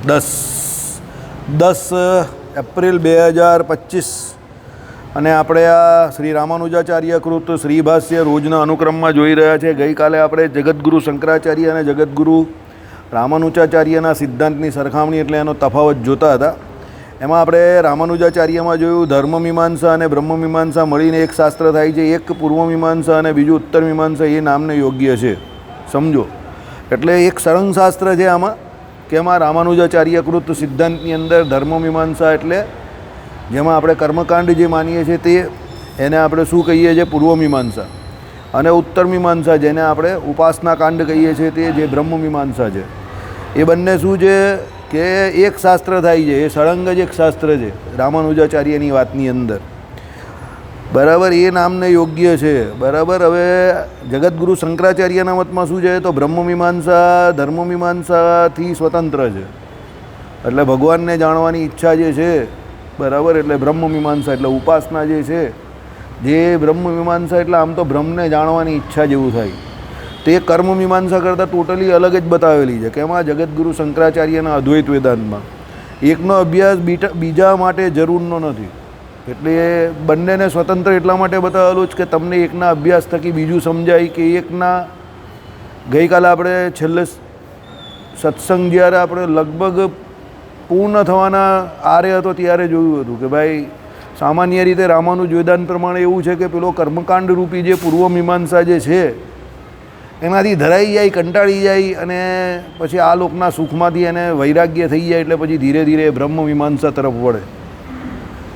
10 April 2025 અને આપણે આ શ્રી રામાનુજાચાર્ય કૃત શ્રીભાષ્ય રોજના અનુક્રમમાં જોઈ રહ્યા છે. ગઈકાલે આપણે જગતગુરુ શંકરાચાર્ય અને જગતગુરુ રામાનુજાચાર્યના સિદ્ધાંતની સરખામણી એટલે એનો તફાવત જોતા હતા. એમાં આપણે રામાનુજાચાર્યમાં જોયું ધર્મમીમાંસા અને બ્રહ્મમીમાંસા મળીને એક શાસ્ત્ર થાય છે. એક પૂર્વમીમાંસા અને બીજું ઉત્તરમીમાંસા એ નામને યોગ્ય છે, સમજો. એટલે એક સરંગ શાસ્ત્ર છે આમાં કે એમાં રામાનુજાચાર્યકૃત સિદ્ધાંતની અંદર ધર્મમીમાંસા એટલે જેમાં આપણે કર્મકાંડ જે માનીએ છીએ તે એને આપણે શું કહીએ છીએ? પૂર્વમીમાંસા. અને ઉત્તરમીમાંસા જેને આપણે ઉપાસના કાંડ કહીએ છીએ તે જે બ્રહ્મમીમાંસા છે. એ બંને શું છે કે એક શાસ્ત્ર થાય છે, એ સળંગ જ એક શાસ્ત્ર છે રામાનુજાચાર્યની વાતની અંદર, બરાબર. એ નામને યોગ્ય છે, બરાબર. હવે જગતગુરુ શંકરાચાર્યના મતમાં શું છે તો બ્રહ્મમીમાંસા ધર્મમીમાંસાથી સ્વતંત્ર છે. એટલે ભગવાનને જાણવાની ઈચ્છા જે છે, બરાબર, એટલે બ્રહ્મમીમાંસા એટલે ઉપાસના જે છે, જે બ્રહ્મમીમાંસા એટલે આમ તો બ્રહ્મને જાણવાની ઈચ્છા જેવું થાય. તે કર્મમીમાંસા કરતાં ટોટલી અલગ જ બતાવેલી છે કે એમાં જગતગુરુ શંકરાચાર્યના અદ્વૈત વેદાંતમાં એકનો અભ્યાસ બીજા માટે જરૂરનો નથી. એટલે બંનેને સ્વતંત્ર એટલા માટે બતાવેલું છે કે તમને એકના અભ્યાસ થકી બીજું સમજાય કે એકના. ગઈકાલે આપણે છેલ્લે સત્સંગ જ્યારે આપણે લગભગ પૂર્ણ થવાના આરે હતો ત્યારે જોયું હતું કે ભાઈ સામાન્ય રીતે રામાનુજ વેદાંત પ્રમાણે એવું છે કે પેલો કર્મકાંડ રૂપી જે પૂર્વમીમાંસા જે છે એનાથી ધરાઈ જાય, કંટાળી જાય અને પછી આ લોકના સુખમાંથી એને વૈરાગ્ય થઈ જાય એટલે પછી ધીરે ધીરે બ્રહ્મમીમાંસા તરફ વળે.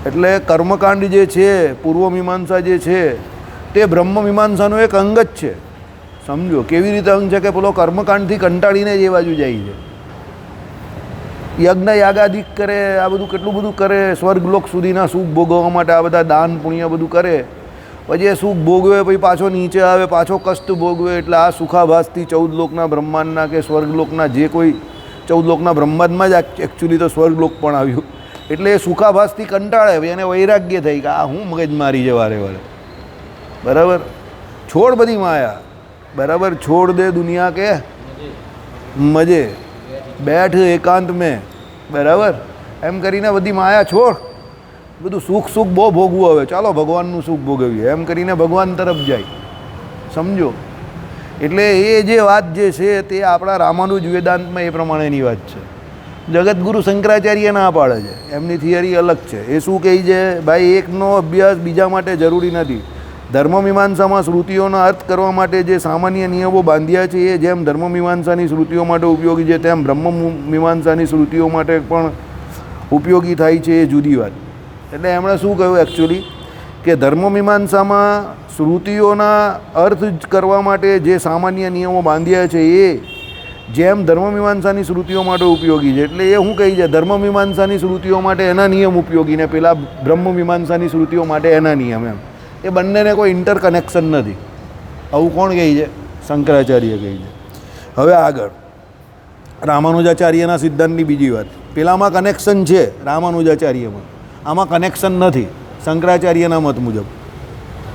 એટલે કર્મકાંડ જે છે, પૂર્વમીમાંસા જે છે તે બ્રહ્મમીમાંસાનો એક અંગ જ છે, સમજો. કેવી રીતે અંગ છે કે પેલો કર્મકાંડથી કંટાળીને જ એ બાજુ જાય છે. યજ્ઞ યાગાદિક કરે, આ બધું કેટલું બધું કરે, સ્વર્ગલોક સુધીના સુખ ભોગવવા માટે આ બધા દાન પુણ્ય બધું કરે, પછી એ સુખ ભોગવે, પછી પાછો નીચે આવે, પાછો કષ્ટ ભોગવે. એટલે આ સુખાભાસથી 14 લોકના બ્રહ્માંડના કે સ્વર્ગલોકના જે કોઈ 14 લોકના બ્રહ્માંડમાં જ એકચ્યુઅલી તો સ્વર્ગલોક પણ આવ્યું. એટલે એ સુખાભાસથી કંટાળે, એને વૈરાગ્ય થઈ કે આ હું મગજ મારી છે વારે વારે, બરાબર. છોડ બધી માયા, બરાબર. છોડ દે દુનિયા કે મજે, બેઠ એકાંત મેં, બરાબર. એમ કરીને બધી માયા છોડ, બધું સુખ બહુ ભોગવું. હવે ચાલો ભગવાનનું સુખ ભોગવીએ એમ કરીને ભગવાન તરફ જાય, સમજો. એટલે એ જે વાત જે છે તે આપણા રામાનુજ વેદાંતમાં એ પ્રમાણેની વાત છે. જગતગુરુ શંકરાચાર્ય ના પાડે છે, એમની થિયરી અલગ છે. એ શું કહે છે? ભાઈ એકનો અભ્યાસ બીજા માટે જરૂરી નથી. ધર્મમીમાંસામાં શ્રુતિઓનો અર્થ કરવા માટે જે સામાન્ય નિયમો બાંધ્યા છે એ જેમ ધર્મમીમાંસાની શ્રુતિઓ માટે ઉપયોગી છે તેમ બ્રહ્મમીમાંસાની શ્રુતિઓ માટે પણ ઉપયોગી થાય છે, એ જુદી વાત. એટલે એમણે શું કહ્યું એકચ્યુઅલી કે ધર્મમીમાંસામાં શ્રુતિઓના અર્થ કરવા માટે જે સામાન્ય નિયમો બાંધ્યા છે એ જેમ ધર્મમીમાંસાની શ્રુતિઓ માટે ઉપયોગી છે. એટલે એ શું કહી છે? ધર્મમીમાંસાની શ્રુતિઓ માટે એના નિયમ ઉપયોગી ને પેલા બ્રહ્મમીમાંસાની શ્રુતિઓ માટે એના નિયમ. એમ એ બંનેને કોઈ ઇન્ટરકનેક્શન નથી. આવું કોણ કહે છે? શંકરાચાર્ય કહે છે. હવે આગળ રામાનુજાચાર્યના સિદ્ધાંતની બીજી વાત. પેલામાં કનેક્શન છે રામાનુજાચાર્યમાં, આમાં કનેક્શન નથી શંકરાચાર્યના મત મુજબ.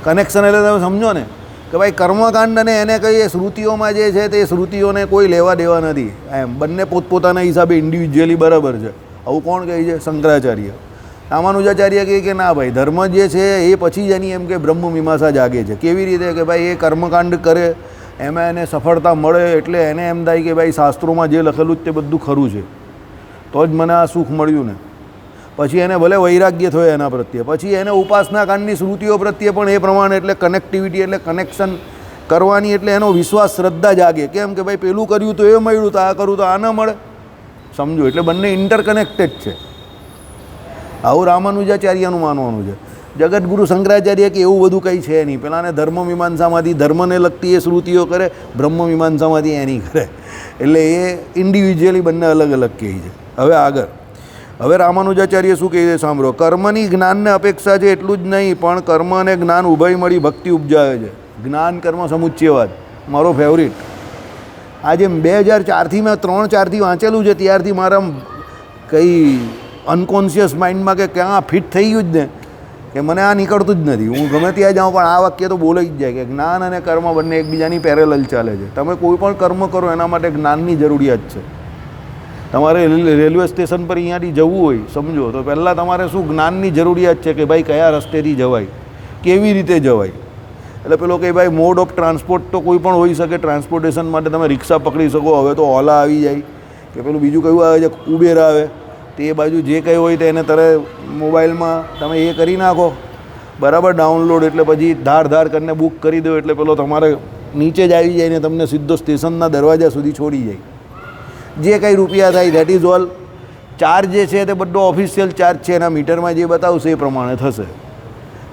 કનેક્શન એટલે તમે સમજો ને કે ભાઈ કર્મકાંડ અને એને કહીએ શ્રુતિઓમાં જે છે તે શ્રુતિઓને કોઈ લેવા દેવા નથી. એમ બંને પોતપોતાના હિસાબે ઇન્ડિવિજ્યુઅલી બરાબર છે. આવું કોણ કહે છે? શંકરાચાર્ય. રામાનુજાચાર્ય કહે કે ના ભાઈ, ધર્મ જે છે એ પછી જ એની એમ કે બ્રહ્મમીમાંસા જાગે છે. કેવી રીતે? કે ભાઈ એ કર્મકાંડ કરે એમાં એને સફળતા મળે એટલે એને એમ થાય કે ભાઈ શાસ્ત્રોમાં જે લખેલું જ તે બધું ખરું છે, તો જ મને આ સુખ મળ્યું ને. પછી એને ભલે વૈરાગ્ય થયો એના પ્રત્યે, પછી એને ઉપાસના કાંડની શ્રુતિઓ પ્રત્યે પણ એ પ્રમાણે એટલે કનેક્ટિવિટી એટલે કનેક્શન કરવાની, એટલે એનો વિશ્વાસ શ્રદ્ધા જાગે. કેમ કે ભાઈ પેલું કર્યું તો એ મળ્યું, તો આ કરું તો આ ન મળે, સમજો. એટલે બંને ઇન્ટરકનેક્ટેડ છે. આવું રામાનુજાચાર્યનું માનવાનું છે. જગતગુરુ શંકરાચાર્ય કે એવું બધું કંઈ છે નહીં. પેલાને ધર્મમીમાંસામાંથી ધર્મને લગતી એ શ્રુતિઓ કરે, બ્રહ્મમીમાંસામાંથી એની કરે. એટલે એ ઇન્ડિવિજ્યુઅલી બંને અલગ અલગ કહે છે. હવે આગળ હવે રામાનુજાચાર્ય શું કહે છે સાંભળો. કર્મની જ્ઞાનને અપેક્ષા છે એટલું જ નહીં, પણ કર્મ અને જ્ઞાન ઉભય મળી ભક્તિ ઉપજાવે છે. જ્ઞાન કર્મ સમુચ્ચયવાદ મારો ફેવરિટ. આજે 2004થી મેં 3-4થી વાંચેલું છે, ત્યારથી મારા કંઈ અનકોન્શિયસ માઇન્ડમાં કે ક્યાં ફિટ થઈ ગયું જ ને કે મને આ નીકળતું જ નથી. હું ગમે ત્યાં જાઉં પણ આ વાક્ય તો બોલાઈ જ જાય કે જ્ઞાન અને કર્મ બંને એકબીજાની પેરેલલ ચાલે છે. તમે કોઈ પણ કર્મ કરો એના માટે જ્ઞાનની જરૂરિયાત છે. તમારે રેલવે સ્ટેશન પર અહીંયાથી જવું હોય સમજો તો પહેલાં તમારે શું જ્ઞાનની જરૂરિયાત છે કે ભાઈ કયા રસ્તેથી જવાય, કેવી રીતે જવાય. એટલે પેલો કે ભાઈ મોડ ઓફ ટ્રાન્સપોર્ટ તો કોઈ પણ હોઈ શકે. ટ્રાન્સપોર્ટેશન માટે તમે રિક્ષા પકડી શકો, હવે તો ઓલા આવી જાય કે પેલું બીજું કયું આવે છે ઉબેર આવે, તે બાજુ જે કંઈ હોય તો એને તરત મોબાઈલમાં તમે એ કરી નાખો બરાબર ડાઉનલોડ, એટલે પછી ધાર કરીને બુક કરી દો એટલે પેલો તમારે નીચે જ આવી જાય ને તમને સીધો સ્ટેશનના દરવાજા સુધી છોડી જાય. જે કંઈ રૂપિયા થાય દેટ ઇઝ ઓલ. ચાર્જ જે છે તે બધો ઓફિશિયલ ચાર્જ છે, એના મીટરમાં જે બતાવશે એ પ્રમાણે થશે.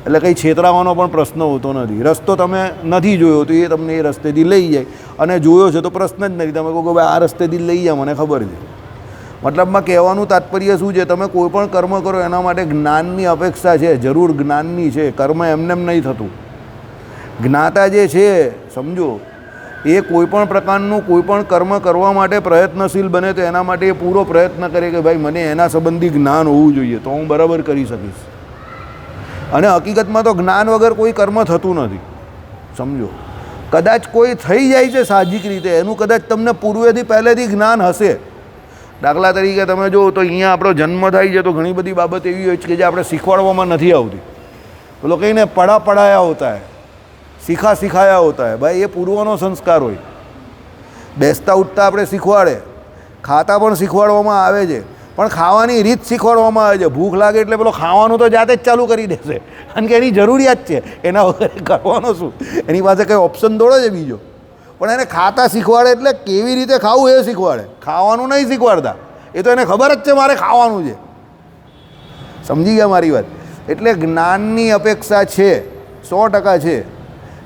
એટલે કંઈ છેતરાવાનો પણ પ્રશ્ન હોતો નથી. રસ્તો તમે નથી જોયો તો એ તમને એ રસ્તેથી લઈ જાય, અને જોયો છે તો પ્રશ્ન જ નથી. તમે કહો કે ભાઈ આ રસ્તેથી લઈ જાય, મને ખબર છે. મતલબમાં કહેવાનું તાત્પર્ય શું છે, તમે કોઈ પણ કર્મ કરો એના માટે જ્ઞાનની અપેક્ષા છે, જરૂર જ્ઞાનની છે. કર્મ એમને એમ નહીં થતું. જ્ઞાતા જે છે સમજો એ કોઈ પણ પ્રકારનું કોઈ પણ કર્મ કરવા માટે પ્રયત્નશીલ બને તો એના માટે એ પૂરો પ્રયત્ન કરે કે ભાઈ મને એના સંબંધી જ્ઞાન હોવું જોઈએ તો હું બરાબર કરી શકીશ. અને હકીકતમાં તો જ્ઞાન વગર કોઈ કર્મ થતું નથી સમજો. કદાચ કોઈ થઈ જાય છે સાહજિક રીતે, એનું કદાચ તમને પૂર્વેથી પહેલેથી જ્ઞાન હશે. દાખલા તરીકે તમે જુઓ તો અહીંયા આપણો જન્મ થાય છે તો ઘણી બધી બાબત એવી હોય છે કે જે આપણે શીખવાડવામાં નથી આવતી. પેલો કહીને પડાયા હોતા હે, સિખાયા હોતા હે. ભાઈ એ પૂર્વનો સંસ્કાર હોય. બેસતા ઉઠતા આપણે શીખવાડે, ખાતા પણ શીખવાડવામાં આવે છે, પણ ખાવાની રીત શીખવાડવામાં આવે છે. ભૂખ લાગે એટલે પેલો ખાવાનું તો જાતે જ ચાલુ કરી દેશે, કારણ કે એની જરૂરિયાત છે. એના વગર કરવાનો શું, એની પાસે કંઈ ઓપ્શન દોડે છે બીજો. પણ એને ખાતા શીખવાડે એટલે કેવી રીતે ખાવું એ શીખવાડે, ખાવાનું નહીં શીખવાડતા. એ તો એને ખબર જ છે મારે ખાવાનું છે. સમજી ગયા મારી વાત? એટલે જ્ઞાનની અપેક્ષા છે, 100% છે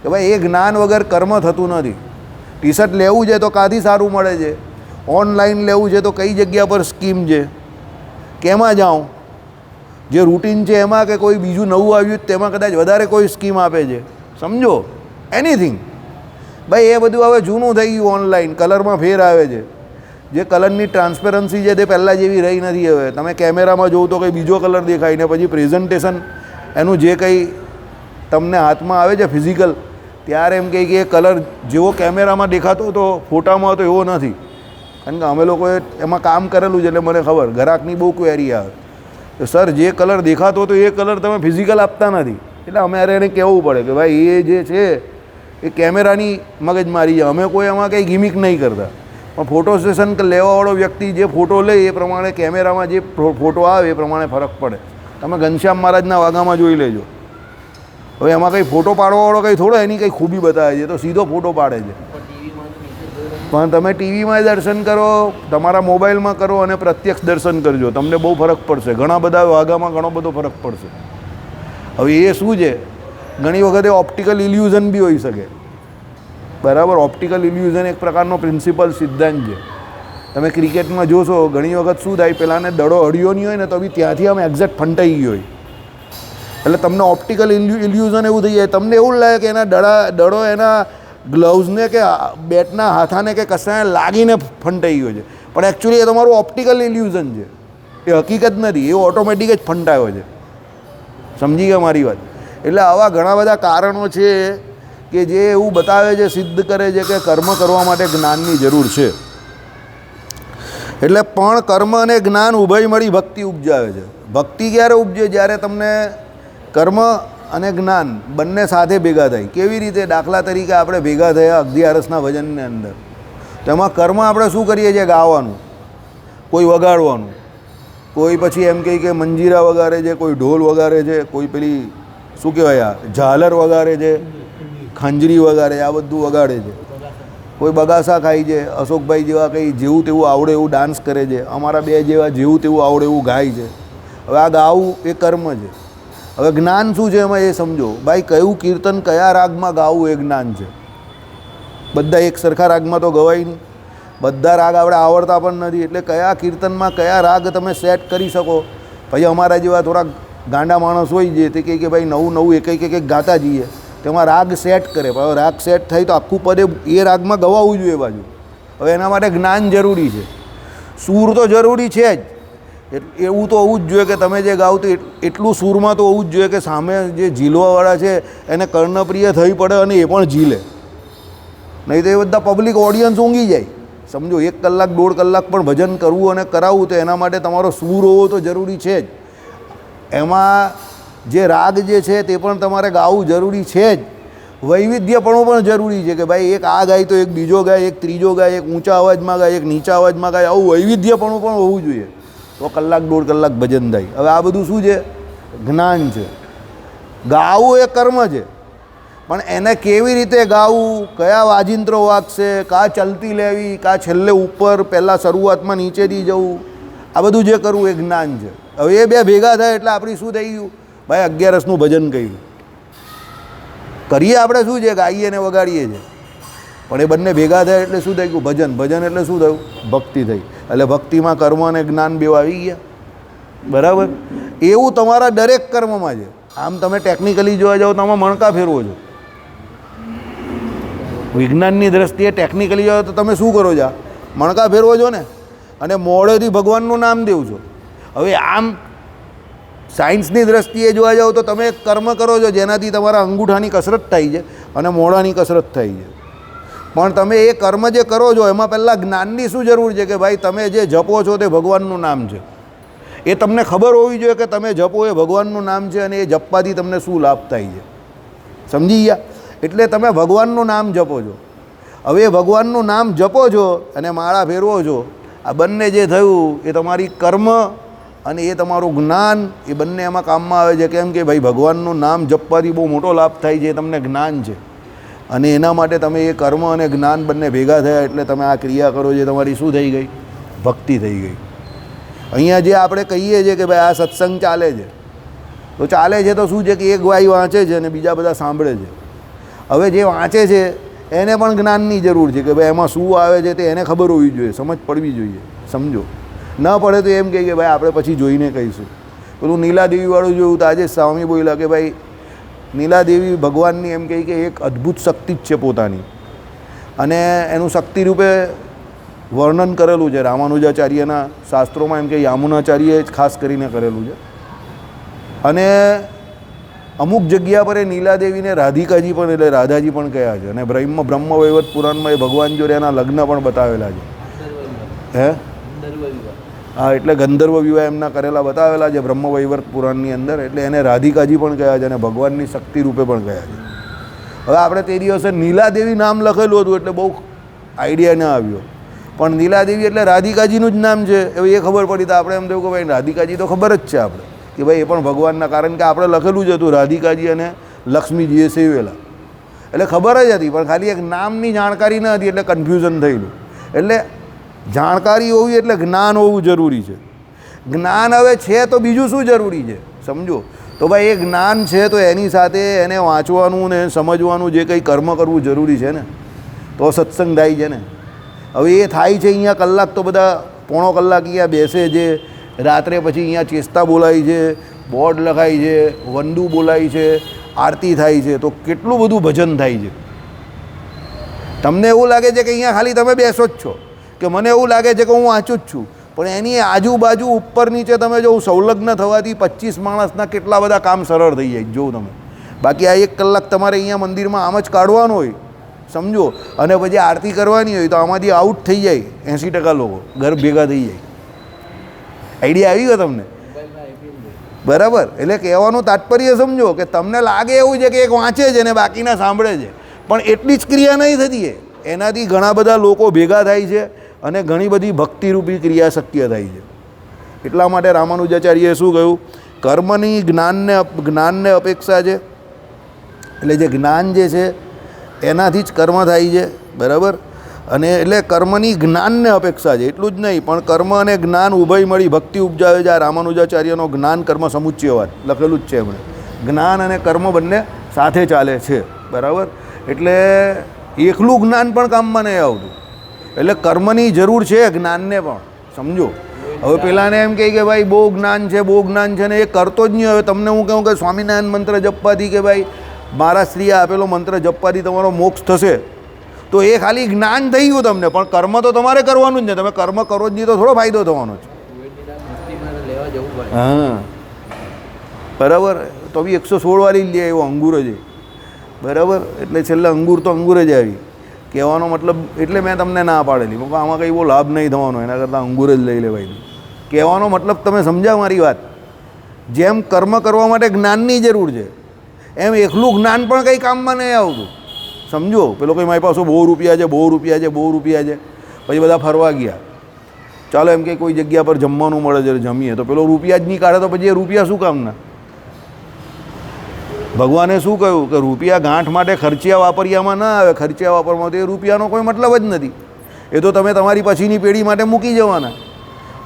કે ભાઈ એ જ્ઞાન વગર કર્મ થતું નથી. ટી શર્ટ લેવું છે તો કાંથી સારું મળે છે, ઓનલાઈન લેવું છે તો કઈ જગ્યા પર સ્કીમ છે, કેમાં જાઉં, જે રૂટીન છે એમાં કે કોઈ બીજું નવું આવ્યું તેમાં કદાચ વધારે કોઈ સ્કીમ આપે છે સમજો. એનીથિંગ ભાઈ એ બધું હવે જૂનું થઈ ગયું. ઓનલાઈન કલરમાં ફેર આવે છે, જે કલરની ટ્રાન્સપેરન્સી છે તે પહેલાં જેવી રહી નથી. હવે તમે કેમેરામાં જોવો તો કંઈ બીજો કલર દેખાય ને પછી પ્રેઝન્ટેશન એનું જે કંઈ તમને હાથમાં આવે છે ફિઝિકલ, ત્યારે એમ કહે કે એ કલર જેવો કેમેરામાં દેખાતો હતો ફોટામાં તો એવો નથી. કારણ કે અમે લોકોએ એમાં કામ કરેલું છે એટલે મને ખબર. ગ્રાહકની બહુ ક્વેરી આવે તો સર જે કલર દેખાતો હતો એ કલર તમે ફિઝિકલ આપતા નથી. એટલે અમારે એને કહેવું પડે કે ભાઈ એ જે છે એ કેમેરાની મગજમારી છે, અમે કોઈ એમાં કંઈ ગિમિક નહીં કરતા. પણ ફોટો સેશન લેવાવાળો વ્યક્તિ જે ફોટો લે એ પ્રમાણે કેમેરામાં જે ફોટો આવે એ પ્રમાણે ફરક પડે. તમે ઘનશ્યામ મહારાજના વાઘામાં જોઈ લેજો. હવે એમાં કંઈ ફોટો પાડવાવાળો કંઈ થોડો એની કંઈ ખૂબી બતાવે છે, તો સીધો ફોટો પાડે છે. પણ તમે ટીવીમાં દર્શન કરો, તમારા મોબાઈલમાં કરો અને પ્રત્યક્ષ દર્શન કરજો, તમને બહુ ફરક પડશે. ઘણા બધા વાઘામાં ઘણો બધો ફરક પડશે. હવે એ શું છે, ઘણી વખતે ઓપ્ટિકલ ઇલ્યુઝન બી હોઈ શકે બરાબર. ઓપ્ટિકલ ઇલ્યુઝન એક પ્રકારનો પ્રિન્સિપલ સિદ્ધાંત છે. તમે ક્રિકેટમાં જોશો ઘણી વખત શું થાય, પેલાને દડો અડ્યો નહીં હોય ને તો બી ત્યાંથી આમ એક્ઝેક્ટ ફંટાઈ ગયો હોય, એટલે તમને ઓપ્ટિકલ ઇલ્યુઝન એવું થઈ જાય. તમને એવું લાગે કે એના દડો એના ગ્લવ્સને કે બેટના હાથાને કે કશાને લાગીને ફંટાઈ ગયો છે, પણ એકચ્યુઅલી એ તમારું ઓપ્ટિકલ ઇલ્યુઝન છે, એ હકીકત નથી. એ ઓટોમેટિક જ ફંટાયો છે. સમજી ગયા મારી વાત? એટલે આવા ઘણા બધા કારણો છે કે જે એવું બતાવે છે, સિદ્ધ કરે છે કે કર્મ કરવા માટે જ્ઞાનની જરૂર છે. એટલે પણ કર્મ અને જ્ઞાન ઉભય મળી ભક્તિ ઉપજાવે છે. ભક્તિ ક્યારે ઉપજે? જ્યારે તમને કર્મ અને જ્ઞાન બંને સાથે ભેગા થાય. કેવી રીતે? દાખલા તરીકે આપણે ભેગા થયા 11 ભજનની અંદર, તો એમાં કર્મ આપણે શું કરીએ છીએ? ગાવાનું, કોઈ વગાડવાનું, કોઈ પછી એમ કહે કે મંજીરા વગાડે છે, કોઈ ઢોલ વગાડે છે, કોઈ પેલી શું કહેવાય ઝાલર વગાડે છે, ખંજરી વગાડે, આ બધું વગાડે છે. કોઈ બગાસા ખાય છે, અશોકભાઈ જેવા કંઈ જેવું તેવું આવડે એવું ડાન્સ કરે છે, અમારા બે જેવા જેવું તેવું આવડે એવું ગાય છે. હવે આ ગાવું એ કર્મ છે. હવે જ્ઞાન શું છે એમાં એ સમજો. ભાઈ કયું કીર્તન કયા રાગમાં ગાવું એ જ્ઞાન છે. બધા એક સરખા રાગમાં તો ગવાય નહીં, બધા રાગ આપણે આવડતા પણ નથી. એટલે કયા કીર્તનમાં કયા રાગ તમે સેટ કરી શકો. પછી અમારા જેવા થોડા ગાંડા માણસ હોય છે તે કહે કે ભાઈ નવું એક ગાતા જઈએ, તેમાં રાગ સેટ કરે. હવે રાગ સેટ થાય તો આખું પદે એ રાગમાં ગવાવું જોઈએ બાજુ. હવે એના માટે જ્ઞાન જરૂરી છે, સૂર તો જરૂરી છે જ. એવું તો હોવું જ જોઈએ કે તમે જે ગાવ તો એટલું સૂરમાં તો હોવું જ જોઈએ કે સામે જે ઝીલવાવાળા છે એને કર્ણપ્રિય થઈ પડે અને એ પણ ઝીલે. નહીં તો એ બધા પબ્લિક ઓડિયન્સ ઊંઘી જાય. સમજો. 1 કલાક 1.5 કલાક પણ ભજન કરવું અને કરાવવું તો એના માટે તમારો સૂર હોવો તો જરૂરી છે જ. એમાં જે રાગ જે છે તે પણ તમારે ગાવું જરૂરી છે જ. વૈવિધ્યપણું પણ જરૂરી છે કે ભાઈ એક આ ગાય તો એક બીજો ગાય, એક ત્રીજો ગાય, એક ઊંચા અવાજમાં ગાય, એક નીચા અવાજમાં ગાય, આવું વૈવિધ્યપણું પણ હોવું જોઈએ તો 1 કલાક 1.5 કલાક ભજન થાય. હવે આ બધું શું છે? જ્ઞાન છે. ગાવું એ કર્મ છે, પણ એને કેવી રીતે ગાવું, કયા વાજિંત્રો વાગશે, કા ચલતી લેવી, કા છેલ્લે ઉપર, પહેલાં શરૂઆતમાં નીચેથી જવું, આ બધું જે કરવું એ જ્ઞાન છે. હવે એ બે ભેગા થાય એટલે આપણી શું થઈ ગયું? ભાઈ 11રસનું ભજન કર્યું. કરીએ આપણે શું છે? ગાઈએ ને વગાડીએ છીએ, પણ એ બંને ભેગા થાય એટલે શું થઈ ગયું? ભજન. ભજન એટલે શું થયું? ભક્તિ થઈ. એટલે ભક્તિમાં કર્મ અને જ્ઞાન બેવ આવી ગયા. બરાબર? એવું તમારા દરેક કર્મમાં છે. આમ તમે ટેકનિકલી જોવા જાઓ તો આમાં મણકા ફેરવો છો. વિજ્ઞાનની દ્રષ્ટિએ ટેકનિકલી જાઓ તો તમે શું કરો છો? મણકા ફેરવો છો ને, અને મોડેથી ભગવાનનું નામ દેવ છો. હવે આમ સાયન્સની દ્રષ્ટિએ જોવા જાઓ તો તમે કર્મ કરો છો જેનાથી તમારા અંગૂઠાની કસરત થાય છે અને મોઢાની કસરત થાય છે. પણ તમે એ કર્મ જે કરો છો એમાં પહેલાં જ્ઞાનની શું જરૂર છે કે ભાઈ તમે જે જપો છો તે ભગવાનનું નામ છે. એ તમને ખબર હોવી જોઈએ કે તમે જપો એ ભગવાનનું નામ છે અને એ જપવાથી તમને શું લાભ થાય છે. સમજી ગયા? એટલે તમે ભગવાનનું નામ જપો છો. હવે એ ભગવાનનું નામ જપો છો અને માળા ફેરવો છો. આ બંને જે થયું એ તમારી કર્મ અને એ તમારું જ્ઞાન, એ બંને એમાં કામમાં આવે છે. કેમ કે ભાઈ ભગવાનનું નામ જપવાથી બહુ મોટો લાભ થાય છે, એ તમને જ્ઞાન છે. અને એના માટે તમે એ કર્મ અને જ્ઞાન બંને ભેગા થયા એટલે તમે આ ક્રિયા કરો છો. તમારી શું થઈ ગઈ? ભક્તિ થઈ ગઈ. અહીંયા જે આપણે કહીએ છીએ કે ભાઈ આ સત્સંગ ચાલે છે, તો ચાલે છે તો શું છે કે એક ભાઈ વાંચે છે અને બીજા બધા સાંભળે છે. હવે જે વાંચે છે એને પણ જ્ઞાનની જરૂર છે કે ભાઈ એમાં શું આવે છે તે એને ખબર હોવી જોઈએ, સમજ પડવી જોઈએ. સમજો. ન પડે તો એમ કહે કે ભાઈ આપણે પછી જોઈને કહીશું. પેલું નીલાદેવીવાળું જોયું તો આજે સ્વામી બોલ્યા કે ભાઈ નીલાદેવી ભગવાનની એમ કહી કે એક અદ્ભુત શક્તિ જ છે પોતાની, અને એનું શક્તિ રૂપે વર્ણન કરેલું છે રામાનુજાચાર્યના શાસ્ત્રોમાં. એમ કે યામુનાચાર્યએ જ ખાસ કરીને કરેલું છે. અને અમુક જગ્યા પર એ નીલાદેવીને રાધિકાજી પણ એટલે રાધાજી પણ કહ્યા છે. અને બ્રહ્મ વૈવર્ત પુરાણમાં એ ભગવાન જોડે એના લગ્ન પણ બતાવેલા છે. હે? હા, એટલે ગંધર્વ વિવાહ એમના કરેલા બતાવેલા છે બ્રહ્મ વૈવર્ત પુરાણની અંદર. એટલે એને રાધિકાજી પણ કહ્યા છે અને ભગવાનની શક્તિ રૂપે પણ કહ્યા છે. હવે આપણે તે દિવસે નીલાદેવી નામ લખેલું હતું એટલે બહુ આઈડિયા ના આવ્યો, પણ નીલાદેવી એટલે રાધિકાજીનું જ નામ છે. હવે એ ખબર પડી તો આપણે એમ થયું કે ભાઈ રાધિકાજી તો ખબર જ છે આપણે કે ભાઈ એ પણ ભગવાનના, કારણ કે આપણે લખેલું જ હતું રાધિકાજી અને લક્ષ્મીજીએ સેવેલા, એટલે ખબર જ હતી. પણ ખાલી એક નામની જાણકારી ન હતી એટલે કન્ફ્યુઝન થયેલું. એટલે જાણકારી હોવી એટલે જ્ઞાન હોવું જરૂરી છે. જ્ઞાન હવે છે તો બીજું શું જરૂરી છે? સમજો. તો ભાઈ એ જ્ઞાન છે તો એની સાથે એને વાંચવાનું ને સમજવાનું, જે કંઈ કર્મ કરવું જરૂરી છે ને, તો સત્સંગ થાય છે ને. હવે એ થાય છે અહીંયા કલાક તો બધા પોણો કલાક અહીંયા બેસે છે. રાત્રે પછી અહીંયા ચેસ્તા બોલાય છે, બોર્ડ લખાય છે, વંદુ બોલાય છે, આરતી થાય છે, તો કેટલું બધું ભજન થાય છે. તમને એવું લાગે છે કે અહીંયા ખાલી તમે બેસો જ છો, કે મને એવું લાગે છે કે હું વાંચું જ છું, પણ એની આજુબાજુ ઉપર નીચે તમે જો સંલગ્ન થવાથી 25 માણસના કેટલા બધા કામ સરળ થઈ જાય જો તમે. બાકી આ 1 કલાક તમારે અહીંયા મંદિરમાં આમ જ કાઢવાનો હોય, સમજો, અને પછી આરતી કરવાની હોય તો આમાંથી આઉટ થઈ જાય 80% લોકો, ઘર ભેગા થઈ જાય. આઈડિયા આવી ગયો તમને? બરાબર. એટલે કહેવાનું તાત્પર્ય સમજો કે તમને લાગે એવું છે કે એક વાંચે છે ને બાકીના સાંભળે છે, પણ એટલી જ ક્રિયા નહીં થતી. એનાથી ઘણા બધા લોકો ભેગા થાય છે અને ઘણી બધી ભક્તિરૂપી ક્રિયા શક્ય થાય છે. એટલા માટે રામાનુજાચાર્યએ શું કહ્યું? કર્મની જ્ઞાનને અપેક્ષા છે. એટલે જે જ્ઞાન જે છે એનાથી જ કર્મ થાય છે. બરાબર. અને એટલે કર્મની જ્ઞાનને અપેક્ષા છે. એટલું જ નહીં, પણ કર્મ અને જ્ઞાન ઉભય મળી ભક્તિ ઉપજાવે છે. આ રામાનુજાચાર્યનો જ્ઞાન કર્મ સમુચ્ચયવાદ લખેલું જ છે એમણે. જ્ઞાન અને કર્મ બંને સાથે ચાલે છે. બરાબર. એટલે એકલું જ્ઞાન પણ કામમાં નહીં આવતું. એટલે કર્મની જરૂર છે જ્ઞાનને પણ. સમજો. હવે પેલાને એમ કહે કે ભાઈ બહુ જ્ઞાન છે, બહુ જ્ઞાન છે, ને એ કરતો જ નહીં. હવે તમને હું કહું કે સ્વામિનારાયણ મંત્ર જપવાથી કે ભાઈ મારા શ્રીએ આપેલો મંત્ર જપવાથી તમારો મોક્ષ થશે, તો એ ખાલી જ્ઞાન થઈ ગયું તમને, પણ કર્મ તો તમારે કરવાનું જ ને. તમે કર્મ કરો જ નહીં તો થોડો ફાયદો થવાનો છે. હા, બરાબર. તો બી 116 વાળી લે એવો અંગૂર જ. બરાબર. એટલે છેલ્લે અંગૂર તો અંગૂર જ આવી કહેવાનો મતલબ એટલે મેં તમને ના પાડેલી, પણ આમાં કંઈ એવો લાભ નહીં થવાનો, એના કરતાં અંગુર જ લઈ લેવાય. કહેવાનો મતલબ તમે સમજ્યા મારી વાત? જેમ કર્મ કરવા માટે જ્ઞાનની જરૂર છે, એમ એકલું જ્ઞાન પણ કંઈ કામમાં નહીં આવતું. સમજો, પેલો કંઈ મારી પાસે બહુ રૂપિયા છે, બહુ રૂપિયા છે, બહુ રૂપિયા છે, પછી બધા ફરવા ગયા, ચાલો એમ કે કોઈ જગ્યા પર જમવાનું મળે છે, જમીએ, તો પેલો રૂપિયા જ નહીં કાઢે તો પછી એ રૂપિયા શું કામના? ભગવાને શું કહ્યું કે રૂપિયા ગાંઠ માટે ખર્ચિયા વાપરિયામાં ના આવે, ખર્ચિયા વાપરવામાં તો એ રૂપિયાનો કોઈ મતલબ જ નથી. એ તો તમે તમારી પછીની પેઢી માટે મૂકી જવાના.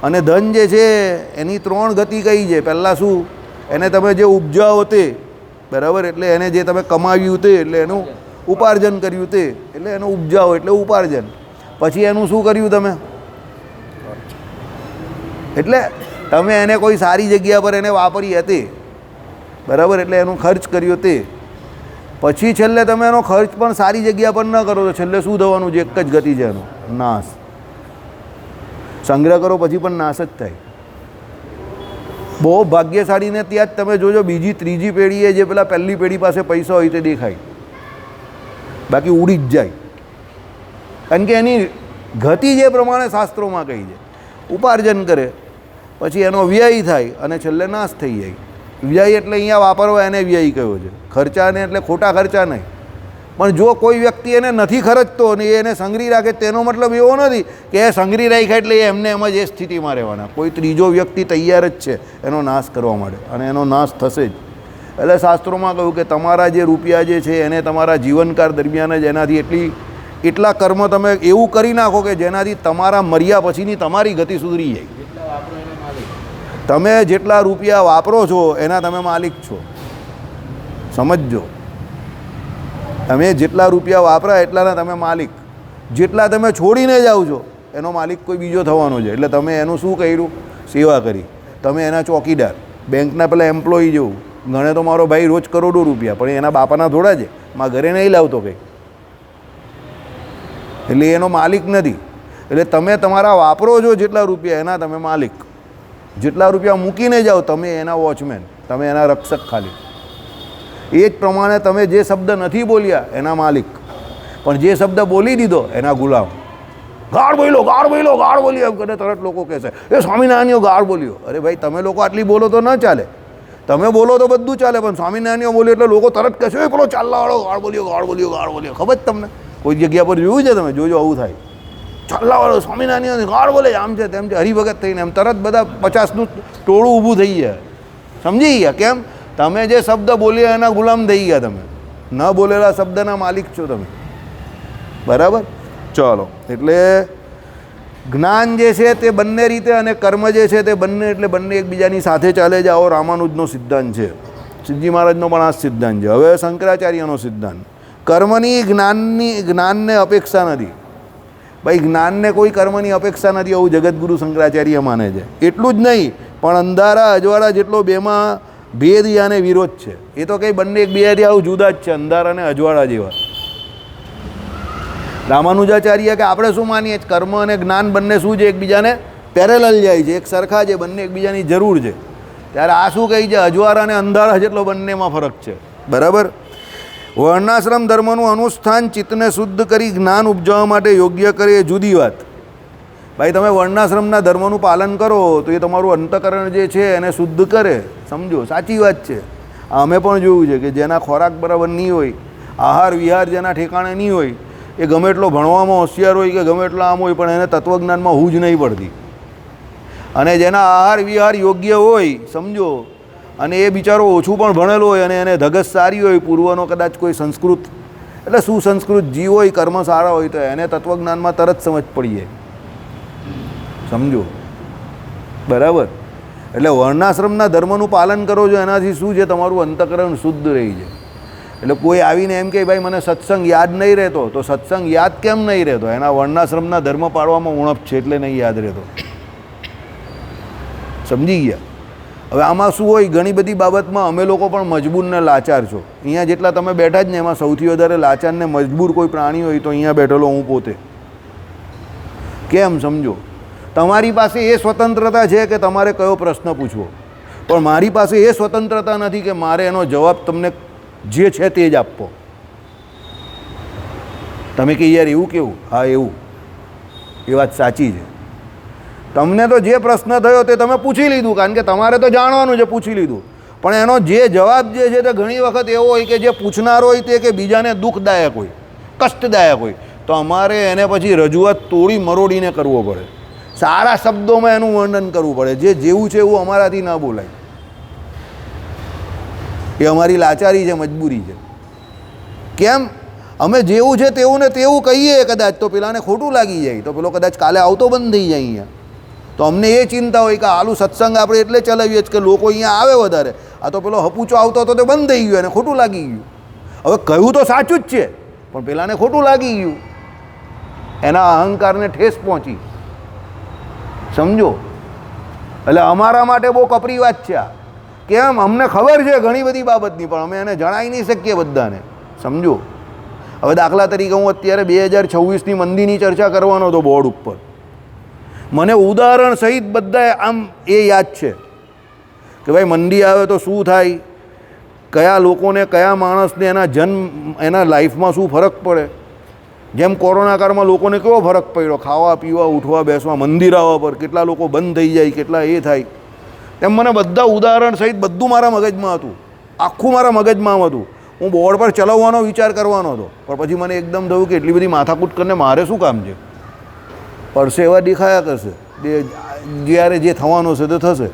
અને ધન જે છે એની 3 ગતિ કઈ છે? પહેલાં શું? એને તમે જે ઉપજાવો તે, બરાબર, એટલે એને જે તમે કમાવ્યું તે, એટલે એનું ઉપાર્જન કર્યું તે, એટલે એનું ઉપજાવો એટલે ઉપાર્જન. પછી એનું શું કર્યું તમે? એટલે તમે એને કોઈ સારી જગ્યા પર એને વાપરી હતી, બરાબર, એટલે એનું ખર્ચ કર્યો તે. પછી છેલ્લે તમે એનો ખર્ચ પણ સારી જગ્યા પર ન કરો તો છેલ્લે શું થવાનું છે? એક જ ગતિ છે એનો, નાશ. સંગ્રહ કરો પછી પણ નાશ જ થાય. બહુ ભાગ્યશાળીને ત્યાં જ તમે જોજો બીજી ત્રીજી પેઢીએ જે પેલા પહેલી પેઢી પાસે પૈસા હોય તે દેખાય, બાકી ઉડી જ જાય. કારણ કે એની ગતિ જે પ્રમાણે શાસ્ત્રોમાં કહી છે, ઉપાર્જન કરે પછી એનો વ્યય થાય અને છેલ્લે નાશ થઈ જાય. વ્યય એટલે અહીંયા વાપરવા એને વ્યય કહ્યો છે, ખર્ચાને એટલે ખોટા ખર્ચા નહીં. પણ જો કોઈ વ્યક્તિ એને નથી ખર્ચતો અને એને સંગ્રહી રાખે, તેનો મતલબ એવો નથી કે એ સંગ્રહી રાખ્યા એટલે એમને એમ જ એ સ્થિતિમાં રહેવાના. કોઈ ત્રીજો વ્યક્તિ તૈયાર જ છે એનો નાશ કરવા માટે, અને એનો નાશ થશે જ. એટલે શાસ્ત્રોમાં કહ્યું કે તમારા જે રૂપિયા જે છે એને તમારા જીવનકાળ દરમિયાન જ એનાથી એટલા કર્મ તમે એવું કરી નાખો કે જેનાથી તમારા મર્યા પછીની તમારી ગતિ સુધરી જાય. તમે જેટલા રૂપિયા વાપરો છો એના તમે માલિક છો, સમજજો. તમે જેટલા રૂપિયા વાપરા એટલાના તમે માલિક. જેટલા તમે છોડીને જાઓ છો એનો માલિક કોઈ બીજો થવાનો છે. એટલે તમે એનું શું કર્યું? સેવા કરી. તમે એના ચોકીદાર, બેંકના પેલા એમ્પ્લોયી જેવું. ગણે તો મારો ભાઈ રોજ કરોડો રૂપિયા, પણ એના બાપાના થોડા છે, મારા ઘરે નહીં લાવતો કંઈ, એટલે એનો માલિક નથી. એટલે તમે તમારા વાપરો છો જેટલા રૂપિયા એના તમે માલિક. જેટલા રૂપિયા મૂકીને જાઓ તમે એના વોચમેન, તમે એના રક્ષક ખાલી. એ જ પ્રમાણે તમે જે શબ્દ નથી બોલ્યા એના માલિક, પણ જે શબ્દ બોલી દીધો એના ગુલામ. ગાળ બોલ્યો, ગાળ બોલ્યો, ગાળ બોલ્યો એમ કરે તરત લોકો કહેશે એ સ્વામિનારાયણીઓ ગાળ બોલ્યો. અરે ભાઈ, તમે લોકો આટલી બોલો તો ન ચાલે. તમે બોલો તો બધું ચાલે, પણ સ્વામિનારાયણીઓ બોલ્યો એટલે લોકો તરત કહેશે એ પેલો ચાલલાવાળો ગાળ બોલ્યો, ગાળ બોલ્યો, ગાળ બોલ્યો. ખબર જ તમને? કોઈ જગ્યા પર જોયું છે તમે? જોજો આવું થાય. ચાલલાવાળો સ્વામિનારાયણ ગાળ બોલે, આમ છે તેમ છે, હરિભગત થઈને એમ તરત બધા 50નું ટોળું ઊભું થઈ ગયા. સમજી ગયા? કેમ? તમે જે શબ્દ બોલ્યા એના ગુલામ થઈ ગયા. તમે ન બોલેલા શબ્દના માલિક છો તમે, બરાબર? ચાલો, એટલે જ્ઞાન જે છે તે બંને રીતે અને કર્મ જે છે તે બંને, એટલે બંને એકબીજાની સાથે ચાલે છે. આવો રામાનુજનો સિદ્ધાંત છે, સિદ્ધિ મહારાજનો પણ આ સિદ્ધાંત છે. હવે શંકરાચાર્યનો સિદ્ધાંત, કર્મની જ્ઞાનને અપેક્ષા નથી. ભાઈ, જ્ઞાનને કોઈ કર્મની અપેક્ષા નથી, આવું જગતગુરુ શંકરાચાર્ય માને છે. એટલું જ નહીં, પણ અંધારા અજવાળા જેટલો બેમાં ભેદ અને વિરોધ છે. એ તો કંઈ બંને એકબીજાથી આવું જુદા જ છે, અંધારા અને અજવાળા જેવા. રામાનુજાચાર્ય કે આપણે શું માનીએ? કર્મ અને જ્ઞાન બંને શું છે? એકબીજાને પેરેલલ જાય છે, એક સરખા છે, બંને એકબીજાની જરૂર છે. ત્યારે આ શું કહી છે? અજવાળા અને અંધારા જેટલો બંનેમાં ફરક છે, બરાબર? વર્ણાશ્રમ ધર્મનું અનુષ્ઠાન ચિત્તને શુદ્ધ કરી જ્ઞાન ઉપજાવવા માટે યોગ્ય કરે એ જુદી વાત. ભાઈ, તમે વર્ણાશ્રમના ધર્મનું પાલન કરો તો એ તમારું અંતઃકરણ જે છે એને શુદ્ધ કરે. સમજો, સાચી વાત છે. અમે પણ જોયું છે કે જેના ખોરાક બરાબર નહીં હોય, આહાર વિહાર જેના ઠેકાણે નહીં હોય, એ ગમે એટલો ભણવામાં હોશિયાર હોય કે ગમે એટલો આમ હોય, પણ એને તત્વજ્ઞાનમાં હું જ નહીં પડતી. અને જેના આહાર વિહાર યોગ્ય હોય, સમજો, અને એ બિચારો ઓછું પણ ભણેલો હોય અને એને ધગસ સારી હોય, પૂર્વનો કદાચ કોઈ સંસ્કૃત એટલે સુસંસ્કૃત જીવ હોય, કર્મ સારા હોય, તો એને તત્વજ્ઞાનમાં તરત સમજ પડી જાય. સમજો, બરાબર? એટલે વર્ણાશ્રમના ધર્મનું પાલન કરો છો એનાથી શું છે? તમારું અંતઃકરણ શુદ્ધ રહી છે. એટલે કોઈ આવીને એમ કે ભાઈ મને સત્સંગ યાદ નહીં રહેતો, તો સત્સંગ યાદ કેમ નહીં રહેતો? એના વર્ણાશ્રમના ધર્મ પાળવામાં ઉણપ છે એટલે નહીં યાદ રહેતો. સમજી ગયા? હવે આમાં શું હોય? ઘણી બધી બાબતમાં અમે લોકો પણ મજબૂર ને લાચાર છો. અહીંયા જેટલા તમે બેઠા જ ને એમાં સૌથી વધારે લાચાર ને મજબૂર કોઈ પ્રાણી હોય તો અહીંયા બેઠેલો હું પોતે. કેમ? સમજો, તમારી પાસે એ સ્વતંત્રતા છે કે તમારે કયો પ્રશ્ન પૂછવો, પણ મારી પાસે એ સ્વતંત્રતા નથી કે મારે એનો જવાબ તમને જે છે તે જ આપવો. તમે કે યાર એવું કેવું? હા એવું, એ વાત સાચી છે. તમને તો જે પ્રશ્ન થયો તે તમે પૂછી લીધું, કારણ કે તમારે તો જાણવાનું છે, પૂછી લીધું. પણ એનો જે જવાબ જે છે તે ઘણી વખત એવો હોય કે જે પૂછનાર હોય તે કે બીજાને દુઃખદાયક હોય, કષ્ટદાયક હોય, તો અમારે એને પછી રજૂઆત તોડી મરોડીને કરવો પડે, સારા શબ્દોમાં એનું વર્ણન કરવું પડે. જે જેવું છે એવું અમારાથી ન બોલાય. એ અમારી લાચારી છે, મજબૂરી છે. કેમ? અમે જેવું છે તેવું ને તેવું કહીએ કદાચ તો પેલાને ખોટું લાગી જાય, તો પેલો કદાચ કાલે આવતો બંધ થઈ જાય અહીંયા. તો અમને એ ચિંતા હોય કે આલું સત્સંગ આપણે એટલે ચલાવીએ કે લોકો અહીંયા આવે વધારે. આ તો પેલો હપૂચો આવતો હતો તે બંધ થઈ ગયો, એને ખોટું લાગી ગયું. હવે કહ્યું તો સાચું જ છે, પણ પેલાને ખોટું લાગી ગયું, એના અહંકારને ઠેસ પહોંચી. સમજો? એટલે અમારા માટે બહુ કપરી વાત છે આ. કેમ? અમને ખબર છે ઘણી બધી બાબતની, પણ અમે એને જણાવી નહીં શકીએ બધાને. સમજો? હવે દાખલા તરીકે હું અત્યારે 2026ની મંદીની ચર્ચા કરવાનો હતો બોર્ડ ઉપર. મને ઉદાહરણ સહિત બધા આમ એ યાદ છે કે ભાઈ મંદી આવે તો શું થાય, કયા લોકોને કયા માણસને એના જન્મ એના લાઈફમાં શું ફરક પડે. જેમ કોરોના કાળમાં લોકોને કેવો ફરક પડ્યો, ખાવા પીવા ઉઠવા બેસવા, મંદિર આવવા પર કેટલા લોકો બંધ થઈ જાય, કેટલા એ થાય. એમ મને બધા ઉદાહરણ સહિત બધું મારા મગજમાં હતું, આખું મારા મગજમાં હતું. હું બોર્ડ પર ચલાવવાનો વિચાર કરવાનો હતો, પણ પછી મને એકદમ થયું કે એટલી બધી માથાકૂટ કરીને મારે શું કામ છે, પડશે એવા દેખાયા કરશે, જ્યારે જે થવાનું છે તે થશે.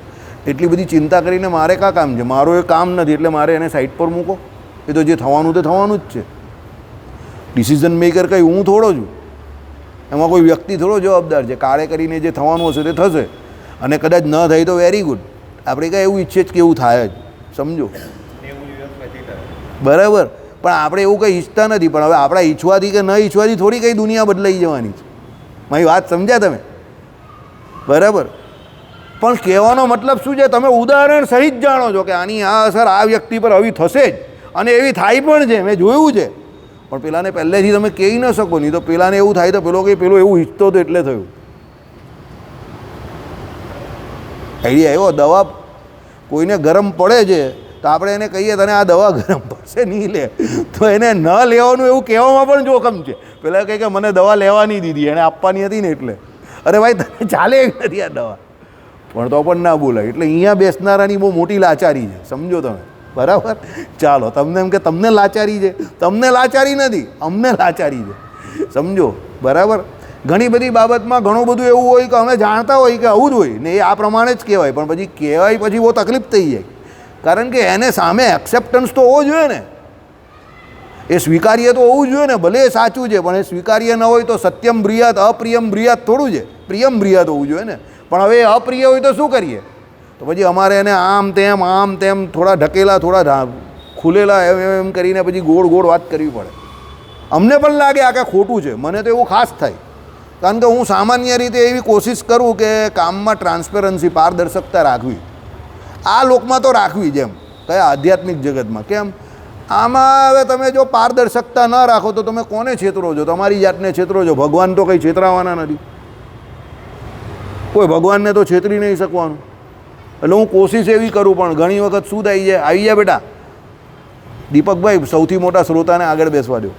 એટલી બધી ચિંતા કરીને મારે કાં કામ છે? મારો એ કામ નથી, એટલે મારે એને સાઈડ પર મૂકો. એ તો જે થવાનું તે થવાનું જ છે. ડિસિઝન મેકર કંઈ હું થોડો છું, એમાં કોઈ વ્યક્તિ થોડો જવાબદાર છે. કાળે કરીને જે થવાનું હશે તે થશે, અને કદાચ ન થાય તો વેરી ગુડ. આપણે કાંઈ એવું ઈચ્છીએ જ કે એવું થાય જ. સમજો? બરાબર. પણ આપણે એવું કંઈ ઈચ્છતા નથી. પણ હવે આપણા ઈચ્છવાથી કે ન ઈચ્છવાથી થોડી કંઈ દુનિયા બદલાઈ જવાની છે. મારી વાત સમજ્યા તમે? બરાબર. પણ કહેવાનો મતલબ શું છે? તમે ઉદાહરણ સહિત જાણો છો કે આની આ અસર આ વ્યક્તિ પર આવી થશે જ, અને એવી થાય પણ છે, મેં જોયું છે. પણ પેલાને પહેલેથી તમે કહી ન શકો. નહીં તો પેલાને એવું થાય તો પેલો કંઈ પેલો એવું ઈચ્છતો હતો એટલે થયું. આઈડિયા એવો, દવા કોઈને ગરમ પડે છે તો આપણે એને કહીએ તને આ દવા ગરમ પડશે, નહીં લે, તો એને ન લેવાનું એવું કહેવામાં પણ જોખમ છે. પેલા કહે કે મને દવા લેવાની દીધી, એને આપવાની હતી ને એટલે. અરે ભાઈ તને ચાલે એવી નથી આ દવા, પણ તો પણ ના બોલાય. એટલે અહીંયા બેસનારાની બહુ મોટી લાચારી છે. સમજો તમે? બરાબર. ચાલો, તમને એમ કે તમને લાચારી છે, તમને લાચારી નથી, અમને લાચારી છે. સમજો? બરાબર. ઘણી બધી બાબતમાં ઘણું બધું એવું હોય કે અમે જાણતા હોય કે આવું જ હોય ને, એ આ પ્રમાણે જ કહેવાય, પણ પછી કહેવાય પછી બહુ તકલીફ થઈ જાય. કારણ કે એને સામે એક્સેપ્ટન્સ તો હોવો જોઈએ ને, એ સ્વીકાર્ય તો હોવું જોઈએ ને. ભલે એ સાચું છે, પણ એ સ્વીકાર્ય ન હોય તો સત્યમ બ્રિયાત અપ્રિયમ બ્રિયાત થોડું છે, પ્રિયમ બ્રિયાત હોવું જોઈએ ને. પણ હવે એ અપ્રિય હોય તો શું કરીએ? તો પછી અમારે એને આમ તેમ થોડા ઢકેલા, થોડા ખુલેલા એમ કરીને પછી ગોળ ગોળ વાત કરવી પડે. અમને પણ લાગે આ કાંઈ ખોટું છે, મને તો એવું ખાસ થાય. કારણ કે હું સામાન્ય રીતે એવી કોશિશ કરું કે કામમાં ટ્રાન્સપેરન્સી, પારદર્શકતા રાખવી. આ લોકમાં તો રાખવી, જેમ કયા આધ્યાત્મિક જગતમાં. કેમ? આમાં હવે તમે જો પારદર્શકતા ન રાખો તો તમે કોને છેતરો છો? તમારી જાતને છેતરો છો. ભગવાન તો કંઈ છેતરાવાના નથી, કોઈ ભગવાનને તો છેતરી નહીં શકવાનું. એટલે હું કોશિશ એવી કરું, પણ ઘણી વખત શું થાય છે, આવી જાય બેટા દીપકભાઈ, સૌથી મોટા શ્રોતાને આગળ બેસવા દો.